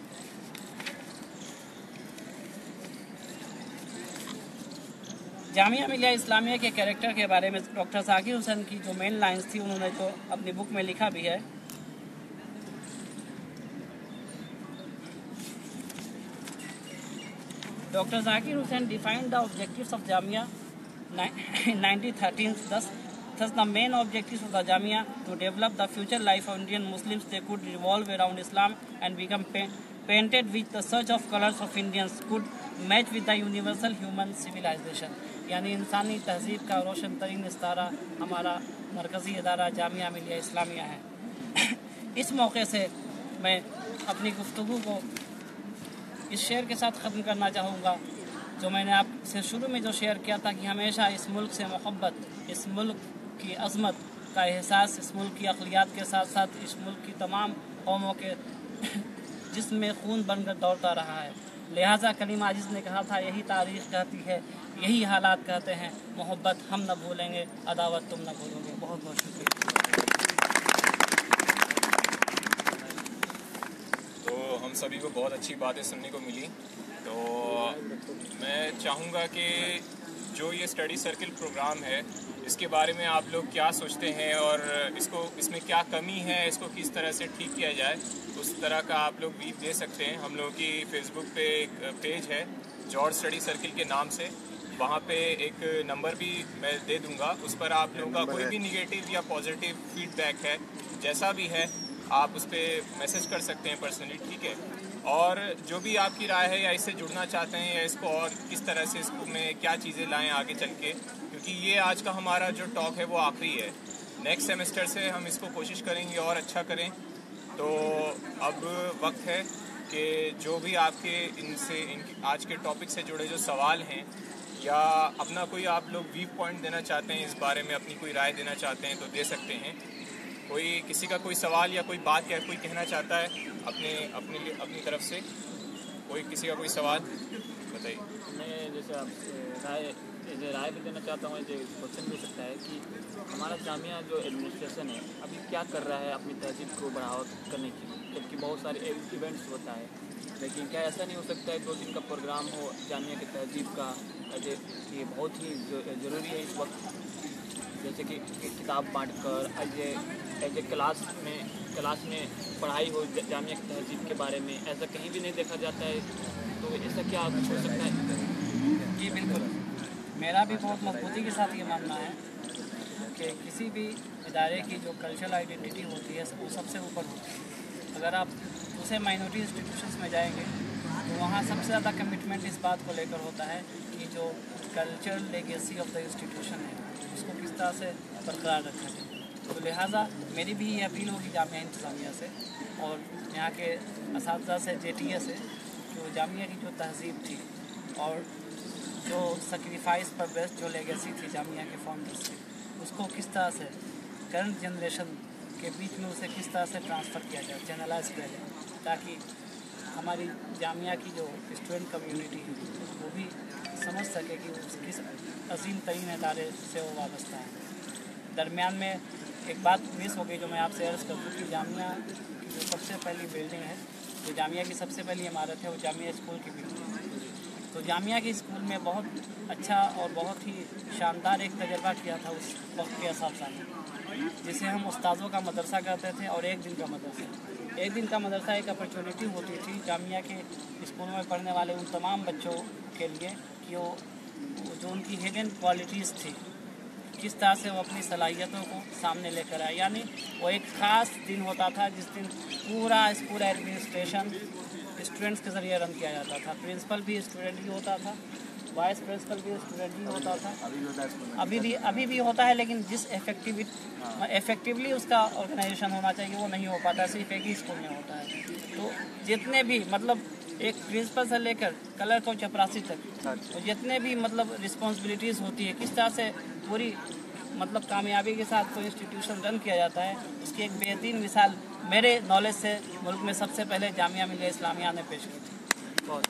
Jamia Millia Islamia के character के बारे में doctor Zakir Hussain की जो main lines थी उन्होंने जो अपनी बुक में लिखा भी है, doctor Zakir Hussain defined the objectives of Jamia in 1913. Thus the main objectives of the Jamia to develop the future life of Indian Muslims, they could revolve around Islam and become painted with the surge of colors of Indians could match with the universal human civilization. यानी इंसानी तहजीब का रोशन तरीन इस्तारा हमारा मरकज़ी इदारा जामिया मिलिया इस्लामिया है। इस मौके से मैं अपनी गुफ्तगू को इस शेर के साथ ख़त्म करना चाहूँगा जो मैंने आपसे शुरू में जो शेयर किया था कि हमेशा इस मुल्क से मोहब्बत, इस मुल्क की अज़मत का एहसास, इस मुल्क की अक़लियात के साथ साथ इस मुल्क की तमाम कौमों के जिस्म में खून बनकर दौड़ता रहा है। लिहाजा कलीम आजिज़ ने कहा था, यही तारीख़ कहती है, यही हालात कहते हैं, मोहब्बत हम न भूलेंगे, अदावत तुम न भूलोगे। बहुत बहुत शुक्रिया। तो हम सभी को बहुत अच्छी बातें सुनने को मिली। तो मैं चाहूँगा कि जो ये स्टडी सर्किल प्रोग्राम है इसके बारे में आप लोग क्या सोचते हैं और इसमें क्या कमी है, इसको किस तरह से ठीक किया जाए, उस तरह का आप लोग ब्रीफ दे सकते हैं। हम लोगों की फेसबुक पे एक पेज है जॉर्ज स्टडी सर्किल के नाम से, वहाँ पे एक नंबर भी मैं दे दूँगा, उस पर आप लोगों का कोई भी निगेटिव या पॉजिटिव फीडबैक है, जैसा भी है आप उस पर मैसेज कर सकते हैं पर्सनली, ठीक है। और जो भी आपकी राय है या इससे जुड़ना चाहते हैं या इसको और किस तरह से इसको में क्या चीज़ें लाएं आगे चल के, क्योंकि ये आज का हमारा जो टॉक है वो आखिरी है। नेक्स्ट सेमेस्टर से हम इसको कोशिश करेंगे और अच्छा करें। तो अब वक्त है कि जो भी आपके आज के टॉपिक से जुड़े जो सवाल हैं या अपना कोई आप लोग व्यू पॉइंट देना चाहते हैं, इस बारे में अपनी कोई राय देना चाहते हैं तो दे सकते हैं। कोई किसी का कोई सवाल या कोई बात या कोई कहना चाहता है अपनी तरफ से, कोई किसी का कोई सवाल बताइए। मैं जैसे आपसे राय भी देना चाहता हूँ, जो क्वेश्चन भी सकता है कि हमारा जामिया जो एडमिनिस्ट्रेशन है अभी क्या कर रहा है अपनी तहजीब को बढ़ावा करने के लिए, जबकि बहुत सारे इवेंट्स होता है लेकिन क्या ऐसा नहीं हो सकता है 2 दिन का प्रोग्राम हो जामिया की तहजीब का, ये बहुत ही ज़रूरी है इस वक्त, जैसे कि किताब बांट कर एज ए क्लास में पढ़ाई हो जामिया की तहजीब के बारे में, ऐसा कहीं भी नहीं देखा जाता है, तो ऐसा क्या कुछ हो सकता है? जी बिल्कुल, मेरा भी बहुत मजबूती के साथ ये मानना है कि किसी भी इदारे की जो कल्चरल आइडेंटिटी होती है वो सबसे ऊपर होती है। अगर आप दूसरे माइनॉरिटी इंस्टीट्यूशंस में जाएंगे तो वहाँ सबसे ज़्यादा कमिटमेंट इस बात को लेकर होता है कि जो cultural legacy of the institution है उसको किस तरह से बरकरार रखा जाए। तो लिहाजा मेरी भी ये अपील होगी जामिया इंतज़ामिया से और यहाँ के असातिज़ा से, JTA से, जो जामिया की जो तहज़ीब थी और जो सेक्रीफाइस पर बेस्ड जो लेगेसी थी जामिया के फाउंडर्स की, उसको किस तरह से करंट जनरेशन के बीच में उसे किस तरह से ट्रांसफ़र किया जाए, चैनलाइज किया जाए, ताकि हमारी जामिया की जो स्टूडेंट कम्युनिटी है वो भी समझ सके कि किस अजीम तरीन इदारे से वो वाबस्ता है। दरमियान में एक बात मिस हो गई जो मैं आपसे अर्ज़ कर दूँ कि जामिया की जो सबसे पहली बिल्डिंग है, जो जामिया की सबसे पहली इमारत है, वो जामिया स्कूल की बिल्डिंग है। तो जामिया के स्कूल में बहुत अच्छा और बहुत ही शानदार एक तजर्बा किया था उस वक्त के असातिज़ा ने, जिसे हम उस्ताज़ों का मदरसा कहते थे और एक दिन का मदरसा। एक दिन का मदरसा एक अपॉर्चुनिटी होती थी जामिया के स्कूल में पढ़ने वाले उन तमाम बच्चों के लिए कि वो जो उनकी हिडन क्वालिटीज़ थी किस तरह से वो अपनी सलाहियतों को सामने लेकर आए। यानी वो एक ख़ास दिन होता था जिस दिन पूरा स्कूल एडमिनिस्ट्रेशन स्टूडेंट्स के ज़रिए रन किया जाता था। प्रिंसिपल भी स्टूडेंट ही होता था, वाइस प्रिंसिपल भी स्टूडेंट ही होता था, अभी भी होता है, लेकिन जिस इफेक्टिवली उसका ऑर्गेनाइजेशन होना चाहिए वो नहीं हो पाता, सिर्फ एक ही स्कूल में होता है। तो जितने भी मतलब एक प्रिंसिपल से लेकर कलर और चपरासी तक तो जितने भी मतलब रिस्पॉन्सिबिलिटीज़ होती है, किस तरह से पूरी मतलब कामयाबी के साथ कोई इंस्टीट्यूशन रन किया जाता है, इसकी एक बेहतरीन मिसाल मेरे नॉलेज से मुल्क में सबसे पहले जामिया मिलिया इस्लामिया ने पेश की थी। बहुत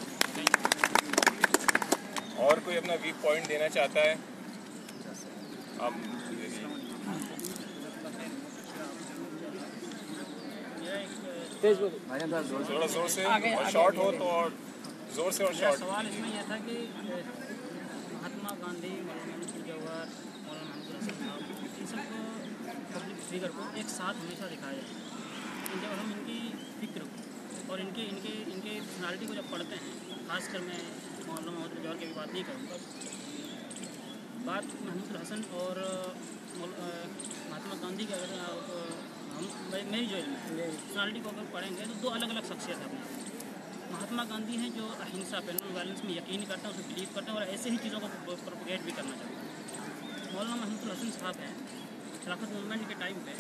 और कोई अपना वीक पॉइंट देना चाहता है? आप थोड़ा जोर से और शॉर्ट हो तो और जोर से और शॉर्ट। सवाल इसमें यह था कि महात्मा गांधी, मौलाना जवाहर, मौलाना इन सबको पब्लिक फिगर को एक साथ हमेशा दिखाया जाए। जब हम इनकी फिक्र और इनके पर्सनालिटी को जब पढ़ते हैं, खासकर मैं मौलाना मोहम्मद जवाहर की भी बात नहीं करूँगा, बात महमूद हसन और महात्मा गांधी की अगर मेरी जो पर्सनालिटी को अगर पढ़ेंगे तो 2 अलग अलग शख्सियत है अपनी। महात्मा गांधी हैं जो अहिंसा पे, नॉन वायलेंस में यकीन करते हैं, उसमें बिलीव करते हैं और ऐसे ही चीज़ों को प्रोपगेट भी करना चाहते हैं। मौलाना महमूद हसन साहब हैं, खिलाफत मूवमेंट के टाइम पे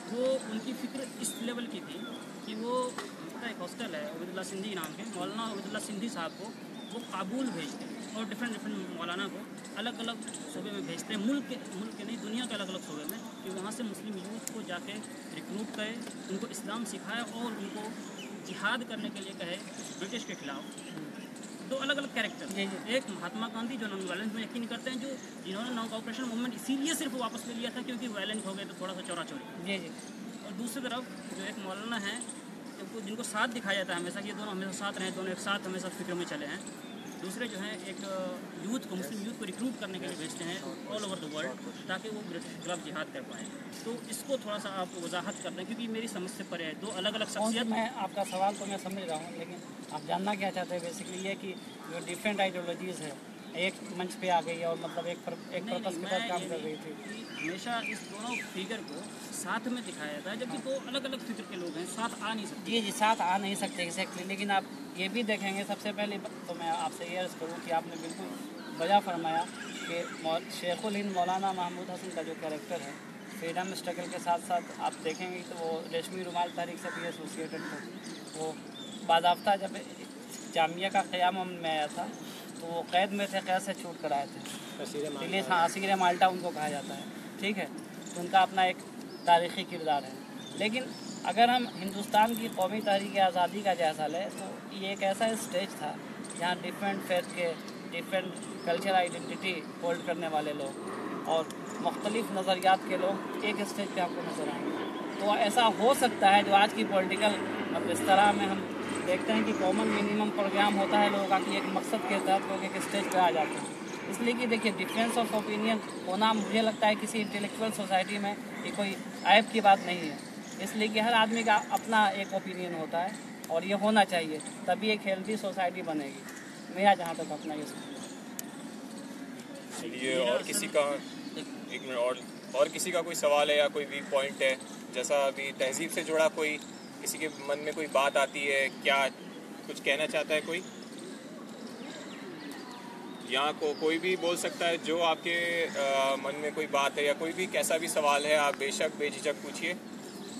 वो उनकी फ़िक्र इस लेवल की थी कि वो एक हॉस्टल है उबैदुल्ला सिंधी नाम के, मौलाना उबैदुल्ला सिंधी साहब को वो काबुल भेजते हैं और डिफरेंट मौलाना को अलग अलग सूबे में भेजते हैं, मुल्क के नहीं दुनिया के अलग अलग सूबे में, कि वहाँ से मुस्लिम यूथ को जाके रिक्रूट करे, उनको इस्लाम सिखाए और उनको जिहाद करने के लिए कहे ब्रिटिश के खिलाफ। 2 अलग अलग कैरेक्टर, एक महात्मा गांधी जो नॉन वायलेंस में यकीन करते हैं, जिन्होंने नॉन कॉपरेशन मूवमेंट इसीलिए सिर्फ वापस ले लिया था क्योंकि वायलेंट हो गए तो थोड़ा सा चोरा चोरी। और दूसरी तरफ जो एक मौलाना है जिनको साथ दिखाया जाता है हमेशा कि ये दोनों हमेशा साथ रहे, दोनों एक साथ हमेशा फिक्र में चले हैं। दूसरे जो हैं एक यूथ को, मुस्लिम यूथ को रिक्रूट करने के लिए भेजते हैं ऑल ओवर द वर्ल्ड ताकि वो ब्रिटिश के खिलाफ जिहाद कर पाएँ। तो इसको थोड़ा सा आप वजाहत कर दें क्योंकि मेरी समझ से परे है, 2 अलग अलग शख्सियत। मैं आपका सवाल तो मैं समझ रहा हूँ, लेकिन आप जानना क्या चाहते हैं बेसिकली ये कि जो डिफरेंट आइडियोलॉजीज़ है एक मंच पे आ गई और मतलब एक पर्पस के साथ काम कर रही थी। हमेशा इस दोनों फिगर को साथ में दिखाया जाता है, जबकि 2 अलग अलग फिगर के लोग हैं, साथ आ नहीं सकते। जी साथ आ नहीं सकते एग्जैक्टली। लेकिन आप ये भी देखेंगे, सबसे पहले तो मैं आपसे ये अर्ज़ करूँ कि आपने बिल्कुल वजह फरमाया कि शेखुल हिंद मौलाना महमूद हसन का जो कैरेक्टर है फ्रीडम स्ट्रगल के साथ साथ आप देखेंगे तो वो रेशमी रुमाल तहरीक से भी एसोसिएटेड थे। वो बाज़ाब्ता जब जामिया का क़याम में आया था तो वो कैद में थे, कैद से छूट कर आए थे रिलीज़। हाँ, असीर माल्टा उनको कहा जाता है, ठीक है। तो उनका अपना एक तारीख़ी किरदार है। लेकिन अगर हम हिंदुस्तान की कौमी तहरीक आज़ादी का जायज़ा लें तो ये एक ऐसा स्टेज था जहाँ डिफरेंट फेथ के, डिफरेंट कल्चर आइडेंटिटी होल्ड करने वाले लोग और मुख्तलिफ नज़रियात के लोग एक स्टेज पे आपको नज़र आएंगे। तो ऐसा हो सकता है जो आज की पॉलिटिकल मतलब इस तरह में हम देखते हैं कि कॉमन मिनिमम प्रोग्राम होता है लोगों का कि एक मकसद के तहत लोग एक स्टेज पे आ जाते हैं। इसलिए कि देखिए डिफरेंस ऑफ ओपिनियन होना मुझे लगता है किसी इंटेलेक्चुअल सोसाइटी में ये कोई ऐब की बात नहीं है। इसलिए कि हर आदमी का अपना एक ओपिनियन होता है और ये होना चाहिए, तभी एक हेल्दी सोसाइटी बनेगी। मेरा जहाँ तक अपना ये चलिए, और किसी का एक मिनट और किसी का कोई सवाल है या कोई वीक पॉइंट है, जैसा अभी तहजीब से जुड़ा कोई किसी के मन में कोई बात आती है, क्या कुछ कहना चाहता है कोई? यहाँ कोई भी बोल सकता है, जो आपके मन में कोई बात है या कोई भी कैसा भी सवाल है, आप बेशक बेझिझक पूछिए,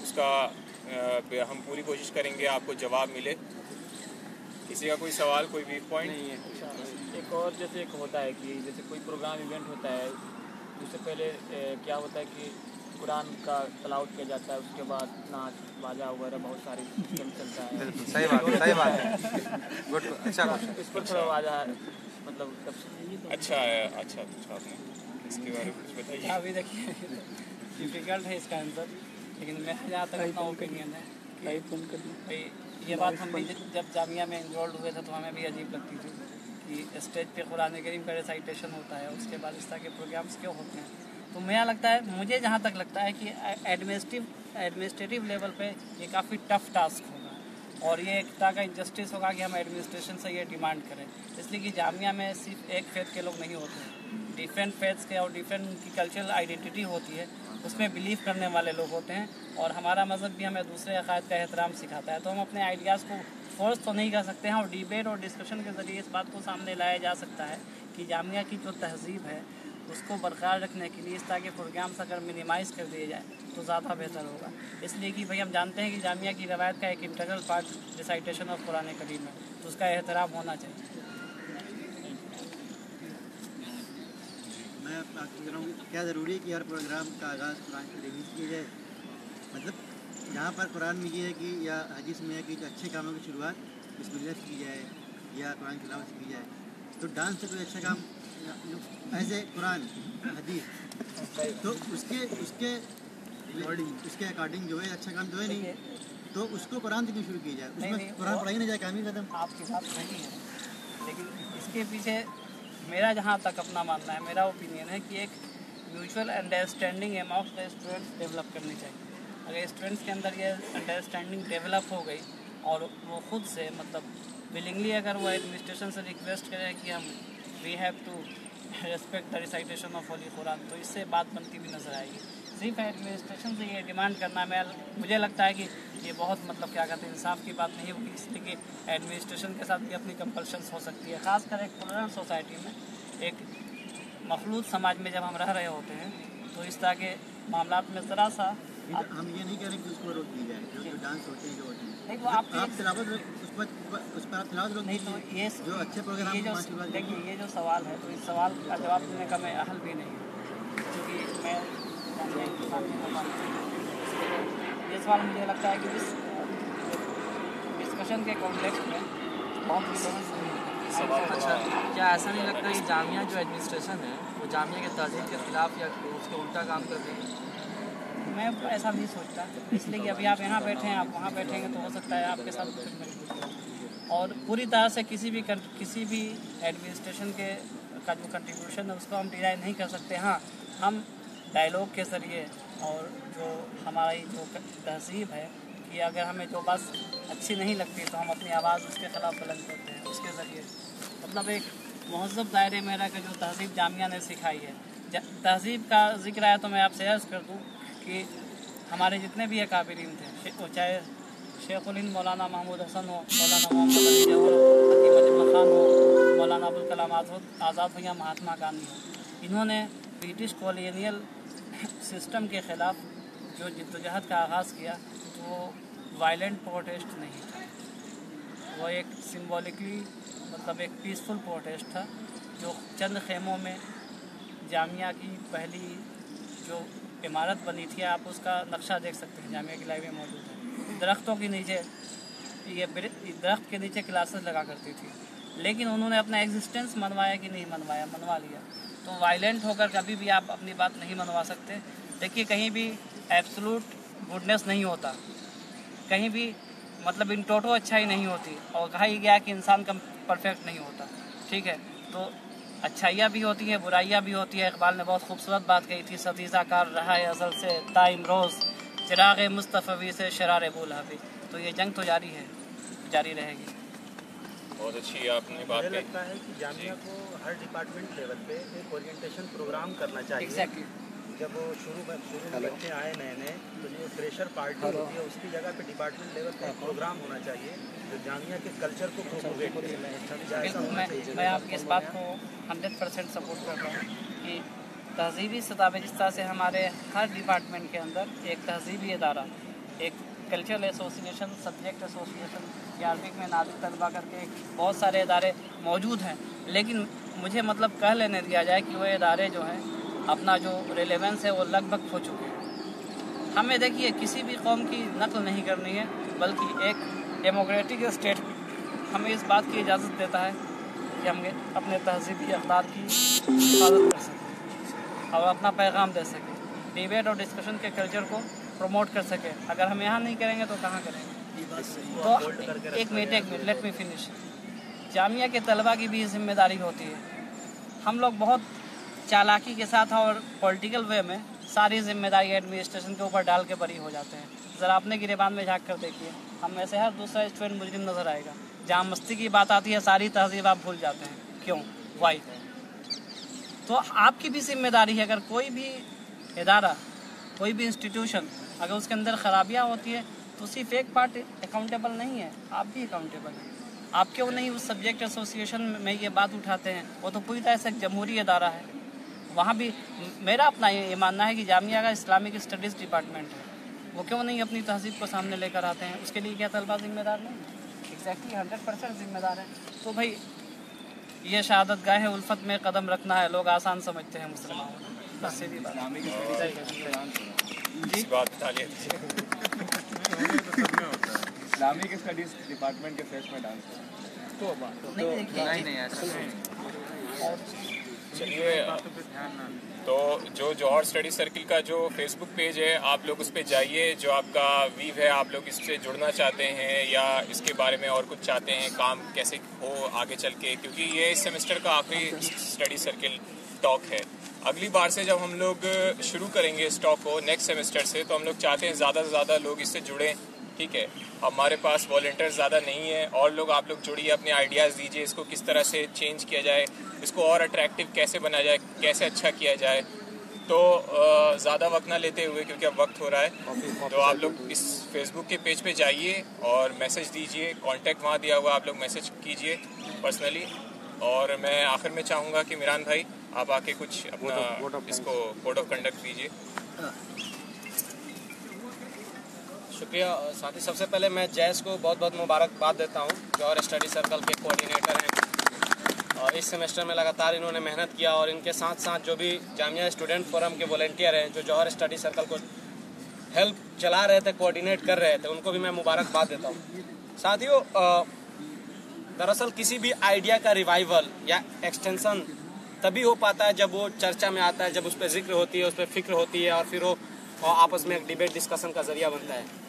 उसका हम पूरी कोशिश करेंगे आपको जवाब मिले। किसी का कोई सवाल, कोई वीक पॉइंट? नहीं है। एक और जैसे एक होता है कि जैसे कोई प्रोग्राम इवेंट होता है, उससे पहले क्या होता है कि कुरान का तलावत किया जाता है, उसके बाद नाच बाजा वगैरह बहुत सारी सिस्टम चलता है। बिल्कुल सही बात है। गुड, अच्छा क्वेश्चन। इस पर थोड़ा बाजा मतलब अच्छा है। अच्छा आपने इसके बारे में कुछ बताइए। अभी देखिए डिफ़िकल्ट है इसका आंसर, लेकिन मेरा जहाँ तक अपना ओपिनियन है कि भाई ये बात हम भी जब जामिया में इन्वॉल्व हुए थे तो हमें भी अजीब लगती थी कि स्टेज पे कुरान करीम का रिसाइटेशन होता है, उसके बाद इस तरह के प्रोग्राम्स क्यों होते हैं। तो मेरा लगता है, मुझे जहाँ तक लगता है कि एडमिनिस्ट्रेटिव लेवल पे ये काफ़ी टफ टास्क होगा और ये एक तरह का इंजस्टिस होगा कि हम एडमिनिस्ट्रेशन से ये डिमांड करें। इसलिए कि जामिया में सिर्फ एक फेथ के लोग नहीं होते हैं, डिफरेंट फेथ्स के और डिफरेंट की कल्चरल आइडेंटिटी होती है, उसमें बिलीव करने वाले लोग होते हैं और हमारा मज़हब भी हमें दूसरे अकायद का एहतराम सिखाता है। तो हम अपने आइडियाज़ को फोर्स तो नहीं कर सकते हैं और डिबेट और डिस्कशन के ज़रिए इस बात को सामने लाया जा सकता है कि जामिया की जो तहजीब है उसको बरकरार रखने के लिए इस तरह के प्रोग्राम्स अगर मिनिमाइज़ कर दिए जाए तो ज़्यादा बेहतर होगा। इसलिए कि भाई हम जानते हैं कि जामिया की रवायत का एक integral part recitation of Quran Karim है, तो उसका एहतराम होना चाहिए। मैं आपसे कह रहा हूँ क्या ज़रूरी है कि हर प्रोग्राम का आगाज़ कुरान करीम से किया जाए? मतलब जहाँ पर कुरान में ये है कि या हदीस में है कि अच्छे कामों की शुरुआत बिस्मिल्लाह से की जाए या कुरान की तिलावत से की जाए, तो डांस से कोई अच्छा काम ऐसे कुरान हदीस तो उसके अकॉर्डिंग जो है अच्छा काम जो है नहीं, तो उसको कुरान से क्यों शुरू किया जाए? उसमें कुरान पढ़ाई नहीं जाए, काम ही खत्म। आपके साथ नहीं है, लेकिन इसके पीछे मेरा जहाँ तक अपना मानना है, मेरा ओपिनियन है कि एक mutual understanding amongst the students develop करनी चाहिए। अगर स्टूडेंट्स के अंदर ये अंडरस्टैंडिंग डेवलप हो गई और वो खुद से मतलब विलिंगली अगर वो एडमिनिस्ट्रेशन से रिक्वेस्ट करें कि हम we have to respect the recitation of holy Quran, तो इससे बात बनती भी नज़र आएगी। सिर्फ एडमिनिस्ट्रेशन से ये डिमांड करना मुझे लगता है कि ये बहुत मतलब क्या कहते हैं इंसाफ की बात नहीं होगी, इसलिए कि एडमिनिस्ट्रेशन के साथ भी अपनी कंपल्शंस हो सकती है। ख़ासकर एक टॉलरेंट सोसाइटी में, एक मखलूत समाज में जब हम रह रहे होते हैं तो इस तरह के मामला में ज़रा सा हम ये नहीं कह रहे कि उसको रोक दी जाए, जो डांस होते हैं जो होते हैं, नहीं, वो आप तिलावत उस पर आप तिलावत रोक नहीं, तो ये जो अच्छे प्रोग्राम देखिए ये जो सवाल है, तो इस सवाल का जवाब देने का मैं अहल भी नहीं हूँ, क्योंकि मैं ये सवाल मुझे लगता है कि इस डिस्कशन के कॉन्टेक्स्ट में बहुत अच्छा, क्या ऐसा नहीं लगता कि जामिया जो एडमिनिस्ट्रेशन है वो जामिया के तहजीब के खिलाफ या उसके उल्टा काम कर रही है? मैं ऐसा नहीं सोचता, इसलिए कि अभी आप यहाँ बैठे हैं, आप वहाँ बैठेंगे तो हो सकता है आपके साथ कुछ मजबूत हो। और पूरी तरह से किसी भी एडमिनिस्ट्रेशन का जो कंट्रीब्यूशन है उसको हम डिनाई नहीं कर सकते। हाँ, हम डायलॉग के ज़रिए और जो हमारी जो तहजीब है कि अगर हमें जो बात अच्छी नहीं लगती तो हम अपनी आवाज़ उसके ख़िलाफ़ बुलंद करते हैं, उसके ज़रिए मतलब एक महज़ब दायरे में रह कर जो तहजीब जामिया ने सिखाई है। तहजीब का जिक्र आया तो मैं आपसे अर्ज़ कर दूँ कि हमारे जितने भी अकाबिरीन थे, चाहे शेखुल हिंद मौलाना महमूद हसन हो, मौलाना मोहम्मद अली जौहर हो, हकीम अजमल खान हो, मौलाना अबुल कलाम आज़ाद हो या महात्मा गांधी हो, इन्होंने ब्रिटिश कॉलोनियल सिस्टम के ख़िलाफ़ जो जद्दोजहद का आगाज़ किया तो वो वायलेंट प्रोटेस्ट नहीं था, वो एक सिम्बॉलिकली मतलब एक पीसफुल प्रोटेस्ट था जो चंद खेमों में जामिया की पहली जो इमारत बनी थी, आप उसका नक्शा देख सकते हैं, जामिया की लाइब्रेरी में मौजूद है। दरख्तों के नीचे ये दरख्त के नीचे क्लासेस लगा करती थी, लेकिन उन्होंने अपना एग्जिस्टेंस मनवाया कि नहीं मनवाया, मनवा लिया। तो वायलेंट होकर कभी भी आप अपनी बात नहीं मनवा सकते। देखिए कहीं भी एब्सोल्यूट गुडनेस नहीं होता, कहीं भी मतलब इन टोटो अच्छाई नहीं होती, और कहा ही गया कि इंसान का परफेक्ट नहीं होता, ठीक है। तो अच्छाइयाँ भी होती हैं, बुराइयाँ भी होती है। इकबाल ने बहुत खूबसूरत बात कही थी, सतीज़ा कार रहा है असल से ताइम रोज़, चिराग मुस्तफ़वी से शरार बुल हाफिज़। तो ये जंग तो जारी है, जारी रहेगी। बहुत अच्छी आपने बात मुझे कही। लगता है कि जामिया को हर डिपार्टमेंट लेवल पे एक ओरिएंटेशन प्रोग्राम करना चाहिए। एग्जैक्टली। जब वो शुरू में बच्चे आए नए तो जो फ्रेशर पार्टी होती है उसकी जगह पे डिपार्टमेंट लेवल का एक प्रोग्राम होना चाहिए जो जामिया के कल्चर को प्रोमोट करे। बिल्कुल, मैं आपकी इस बात को 100% सपोर्ट कर रहा हूँ कि तहजीबी सतह पे जिस तरह से हमारे हर डिपार्टमेंट के अंदर एक तहजीबी इदारा, एक कल्चरल एसोसिएशन, सब्जेक्ट एसोसिएशन, या अरबिक में नादिर तलबा करके बहुत सारे इदारे मौजूद हैं, लेकिन मुझे मतलब कह लेने दिया जाए कि वो इदारे जो हैं अपना जो रेलेवेंस है वो लगभग खो चुके हैं। हमें देखिए किसी भी कौम की नकल नहीं करनी है, बल्कि एक डेमोक्रेटिक स्टेट हमें इस बात की इजाज़त देता है कि हम अपने तहजीबी अक़दार की हिफाजत कर सकें और अपना पैगाम दे सकें, डिबेट और डिस्कशन के कल्चर को प्रमोट कर सकें। अगर हम यहाँ नहीं करेंगे तो कहाँ करेंगे? तो एक minute let me finish. Jamia के तलबा की भी जिम्मेदारी होती है। हम लोग बहुत चालाकी के साथ और पॉलिटिकल वे में सारी जिम्मेदारी एडमिनिस्ट्रेशन के ऊपर डाल के बरी हो जाते हैं। ज़रा अपने गिरेबान में झाँक कर देखिए, हम में से हर दूसरा स्टूडेंट मुजरिम नज़र आएगा। जहाँ मस्ती की बात आती है सारी तहजीब आप भूल जाते हैं। क्यों? वाई? तो आपकी भी जिम्मेदारी है। अगर कोई भी इदारा, कोई भी इंस्टीट्यूशन, अगर उसके अंदर खराबियाँ होती है तो सिर्फ एक पार्ट अकाउंटेबल नहीं है, आप भी अकाउंटेबल हैं। आप क्यों नहीं उस सब्जेक्ट एसोसिएशन में ये बात उठाते हैं? वो तो पूरी तरह से एक जमहूरी इदारा है। वहाँ भी मेरा अपना ये मानना है कि जामिया का इस्लामिक स्टडीज़ डिपार्टमेंट है, वो क्यों नहीं अपनी तहजीब को सामने लेकर आते हैं? उसके लिए क्या तलबा जिम्मेदार नहीं? एग्जैक्टली 100% जिम्मेदार है। तो भाई ये शहादत गाह उल्फत में कदम रखना है, लोग आसान समझते हैं मुसलमानों को, बस सीधी बात। इस्लामिक स्टडीज डिपार्टमेंट के फेस में डांस नहीं ऐसा चलिए, तो जो जौहर स्टडी सर्किल का जो फेसबुक पेज है, आप लोग उस पर जाइए। जो आपका वीव है, आप लोग इससे जुड़ना चाहते हैं या इसके बारे में और कुछ चाहते हैं, काम कैसे हो आगे चल के, क्योंकि ये इस सेमेस्टर का आखिरी स्टडी सर्किल टॉक है। अगली बार से जब हम लोग शुरू करेंगे इस टॉक को नेक्स्ट सेमेस्टर से, तो हम लोग चाहते हैं ज़्यादा से ज़्यादा लोग इससे जुड़ें, ठीक है। हमारे पास वॉलंटियर्स ज़्यादा नहीं है, और लोग आप लोग जुड़िए, अपने आइडियाज़ दीजिए, इसको किस तरह से चेंज किया जाए, इसको और अट्रैक्टिव कैसे बनाया जाए, कैसे अच्छा किया जाए। तो ज़्यादा वक्त ना लेते हुए, क्योंकि अब वक्त हो रहा है, तो आप लोग इस फेसबुक के पेज पे जाइए और मैसेज दीजिए, कांटेक्ट वहाँ दिया हुआ, आप लोग मैसेज कीजिए पर्सनली। और मैं आखिर में चाहूँगा कि मिरान भाई आप आके कुछ अपना इसको कोड ऑफ कंडक्ट दीजिए। शुक्रिया साथी। सबसे पहले मैं जैस को बहुत बहुत मुबारकबाद देता हूँ, जौहर स्टडी सर्कल के कोऑर्डिनेटर हैं, और इस सेमेस्टर में लगातार इन्होंने मेहनत किया, और इनके साथ साथ जो भी जामिया स्टूडेंट फोरम के वॉलंटियर हैं जो जौहर स्टडी सर्कल को हेल्प चला रहे थे, कोऑर्डिनेट कर रहे थे, उनको भी मैं मुबारकबाद देता हूँ। साथियों, दरअसल किसी भी आइडिया का रिवाइवल या एक्सटेंशन तभी हो पाता है जब वो चर्चा में आता है, जब उस पर जिक्र होती है, उस पर फिक्र होती है, और फिर वो आपस में एक डिबेट डिस्कशन का जरिया बनता है।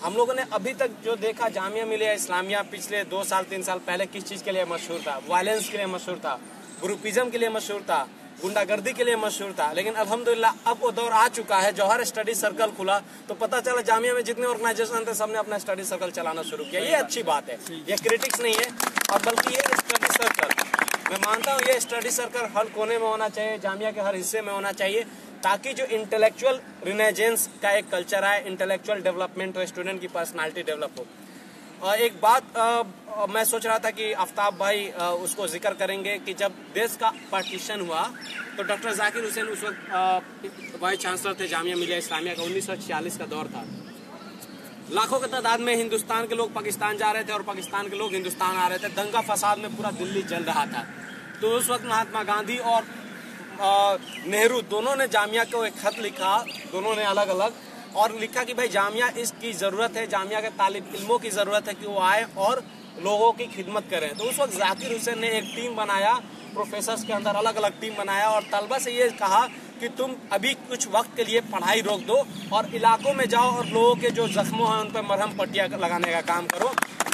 हम लोगों ने अभी तक जो देखा, जामिया मिलिया इस्लामिया पिछले 2 साल 3 साल पहले किस चीज़ के लिए मशहूर था? वायलेंस के लिए मशहूर था, ग्रुपिज्म के लिए मशहूर था, गुंडागर्दी के लिए मशहूर था। लेकिन अल्हम्दुलिल्लाह अब वो दौर आ चुका है, जौहर स्टडी सर्कल खुला तो पता चला जामिया में जितने ऑर्गेनाइजेशन थे सबने अपना स्टडी सर्कल चलाना शुरू किया। ये अच्छी बात है, ये क्रिटिक्स नहीं है, और बल्कि ये स्टडी सर्कल, मैं मानता हूँ ये स्टडी सर्कल हर कोने में होना चाहिए, जामिया के हर हिस्से में होना चाहिए, ताकि जो इंटेलेक्चुअल रिनेजेंस का एक कल्चर है, इंटेलेक्चुअल डेवलपमेंट हो, स्टूडेंट की पर्सनालिटी डेवलप हो। और एक बात मैं सोच रहा था कि आफ्ताब भाई उसको जिक्र करेंगे कि जब देश का पार्टीशन हुआ तो डॉक्टर जाकिर हुसैन उस वक्त वाइस चांसलर थे जामिया मिलिया इस्लामिया का। 1946 का दौर था, लाखों की तादाद में हिंदुस्तान के लोग पाकिस्तान जा रहे थे और पाकिस्तान के लोग हिंदुस्तान आ रहे थे। दंगा फसाद में पूरा दिल्ली जल रहा था। तो उस वक्त महात्मा गांधी और नेहरू दोनों ने जामिया को एक खत लिखा, दोनों ने अलग अलग, और लिखा कि भाई जामिया इसकी ज़रूरत है, जामिया के तालिब इल्मों की ज़रूरत है कि वो आए और लोगों की खिदमत करें। तो उस वक्त जाकिर हुसैन ने एक टीम बनाया, प्रोफेसर्स के अंदर अलग अलग टीम बनाया, और तलबा से ये कहा कि तुम अभी कुछ वक्त के लिए पढ़ाई रोक दो और इलाकों में जाओ और लोगों के जो जख्मों हैं उन पर मरहम पट्टियाँ लगाने का काम करो।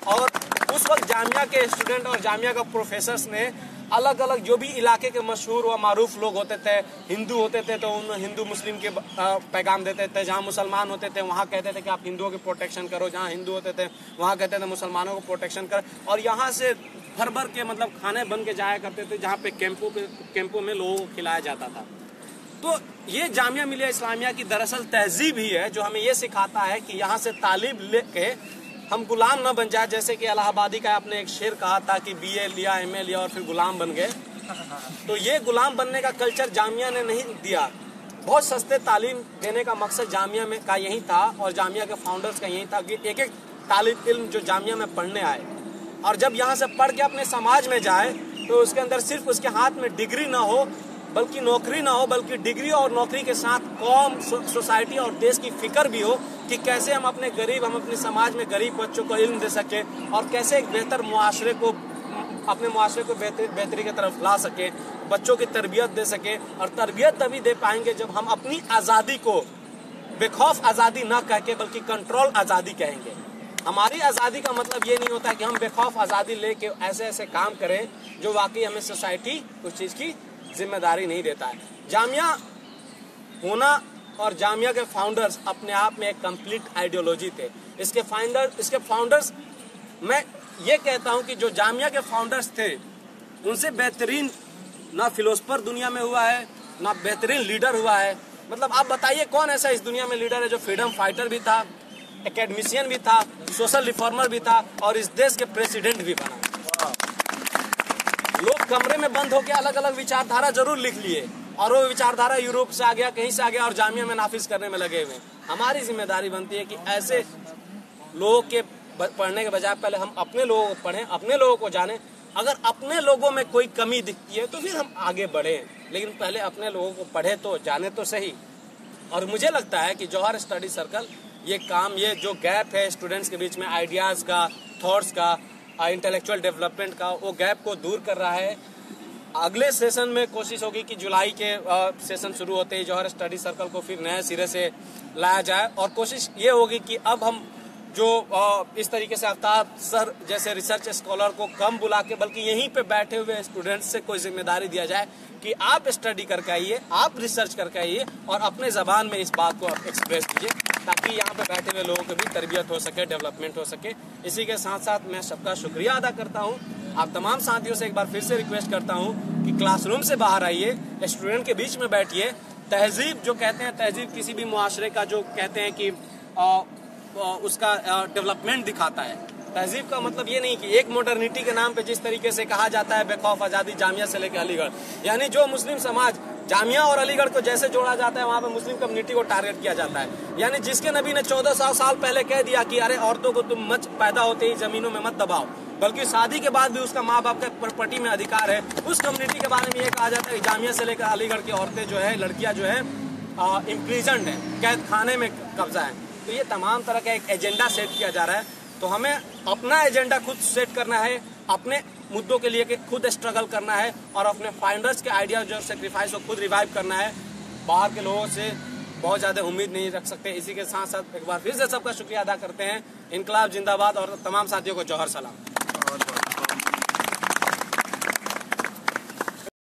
और उस वक्त जामिया के स्टूडेंट और जामिया का प्रोफेसर्स ने अलग अलग जो भी इलाके के मशहूर व मारूफ लोग होते थे, हिंदू होते थे तो उन हिंदू मुस्लिम के पैगाम देते थे, जहाँ मुसलमान होते थे वहाँ कहते थे कि आप हिंदुओं की प्रोटेक्शन करो, जहाँ हिंदू होते थे वहाँ कहते थे मुसलमानों को प्रोटेक्शन कर। और यहाँ से भर भर के मतलब खाने बन के जाया करते थे, जहाँ पे कैंपों में लोगों को खिलाया जाता था। तो ये जामिया मिलिया इस्लामिया की दरअसल तहजीब ही है जो हमें ये सिखाता है कि यहाँ से तालीम लेके हम गुलाम न बन जाए। जैसे कि इलाहाबादी का आपने एक शेर कहा था कि BA लिया, MA लिया और फिर गुलाम बन गए। तो ये गुलाम बनने का कल्चर जामिया ने नहीं दिया। बहुत सस्ते तालीम देने का मकसद जामिया में का यही था और जामिया के फाउंडर्स का यही था कि एक एक तालिब इल्म जो जामिया में पढ़ने आए और जब यहाँ से पढ़ के अपने समाज में जाए तो उसके अंदर सिर्फ उसके हाथ में डिग्री ना हो बल्कि नौकरी ना हो, बल्कि डिग्री और नौकरी के साथ कौम, सोसाइटी और देश की फिक्र भी हो कि कैसे हम अपने समाज में गरीब बच्चों को इल्म दे सके और कैसे एक बेहतर मुआशरे को अपने मुआशरे को बेहतरी की तरफ ला सके, बच्चों की तरबियत दे सके। और तरबियत तभी दे पाएंगे जब हम अपनी आज़ादी को बेखौफ आज़ादी न कह के बल्कि कंट्रोल आज़ादी कहेंगे। हमारी आज़ादी का मतलब ये नहीं होता कि हम बेखौफ आज़ादी लेके ऐसे ऐसे काम करें जो वाकई हमें सोसाइटी उस चीज़ की जिम्मेदारी नहीं देता है। जामिया होना और जामिया के फाउंडर्स अपने आप में एक कंप्लीट आइडियोलॉजी थे। इसके फाउंडर्स मैं ये कहता हूँ कि जो जामिया के फाउंडर्स थे उनसे बेहतरीन ना फिलोसफर दुनिया में हुआ है ना बेहतरीन लीडर हुआ है। मतलब आप बताइए कौन ऐसा इस दुनिया में लीडर है जो फ्रीडम फाइटर भी था, एकेडमिशियन भी था, सोशल रिफॉर्मर भी था और इस देश के प्रेसिडेंट भी बना। लोग कमरे में बंद होकर अलग अलग विचारधारा जरूर लिख लिए और वो विचारधारा यूरोप से आ गया, कहीं से आ गया और जामिया में नाफिज करने में लगे हुए। हमारी जिम्मेदारी बनती है कि ऐसे लोगों के पढ़ने के बजाय पहले हम अपने लोगों को पढ़ें, अपने लोगों को जानें। अगर अपने लोगों में कोई कमी दिखती है तो फिर हम आगे बढ़ें, लेकिन पहले अपने लोगों को पढ़े तो जाने तो सही। और मुझे लगता है कि जौहर स्टडी सर्कल ये जो गैप है स्टूडेंट्स के बीच में आइडियाज़ का, थॉट्स का, इंटेलेक्चुअल डेवलपमेंट का, वो गैप को दूर कर रहा है। अगले सेशन में कोशिश होगी कि जुलाई के सेशन शुरू होते ही जौहर स्टडी सर्कल को फिर नए सिरे से लाया जाए और कोशिश ये होगी कि अब हम जो इस तरीके से आफ्ताब सर जैसे रिसर्च स्कॉलर को कम बुला के बल्कि यहीं पे बैठे हुए स्टूडेंट्स से कोई जिम्मेदारी दिया जाए कि आप स्टडी करके आइए, आप रिसर्च करके आइए और अपने ज़बान में इस बात को एक्सप्रेस कीजिए ताकि यहाँ पे बैठे हुए लोगों की भी तरबियत हो सके, डेवलपमेंट हो सके। इसी के साथ साथ मैं सबका शुक्रिया अदा करता हूँ। आप तमाम साथियों से एक बार फिर से रिक्वेस्ट करता हूँ कि क्लासरूम से बाहर आइए, स्टूडेंट के बीच में बैठिए। तहजीब जो कहते हैं, तहजीब किसी भी मुआशरे का जो कहते हैं कि उसका डेवलपमेंट दिखाता है। तहजीब का मतलब ये नहीं कि एक मॉडर्निटी के नाम पे जिस तरीके से कहा जाता है बेखौफ आज़ादी जामिया से लेकर अलीगढ़, यानी जो मुस्लिम समाज जामिया और अलीगढ़ को जैसे जोड़ा जाता है वहाँ पे मुस्लिम कम्युनिटी को टारगेट किया जाता है। यानी जिसके नबी ने 1400 साल पहले कह दिया कि अरे औरतों को तुम मत पैदा होते ही जमीनों में मत दबाओ, बल्कि शादी के बाद भी उसका माँ बाप का प्रॉपर्टी में अधिकार है, उस कम्युनिटी के बारे में ये कहा जाता है कि जामिया से लेकर अलीगढ़ की औरतें जो है, लड़कियाँ जो है इम्प्रिजन्ड है, कैद खाने में कब्जा है। तो ये तमाम तरह का एक एजेंडा सेट किया जा रहा है। तो हमें अपना एजेंडा खुद सेट करना है, अपने मुद्दों के लिए खुद स्ट्रगल करना है और अपने फाइंडर्स के आइडिया जो सेक्रीफाइस को खुद रिवाइव करना है। बाहर के लोगों से बहुत ज़्यादा उम्मीद नहीं रख सकते। इसी के साथ साथ एक बार फिर से सबका शुक्रिया अदा करते हैं। इनकलाब जिंदाबाद और तमाम साथियों को जौहर सलाम।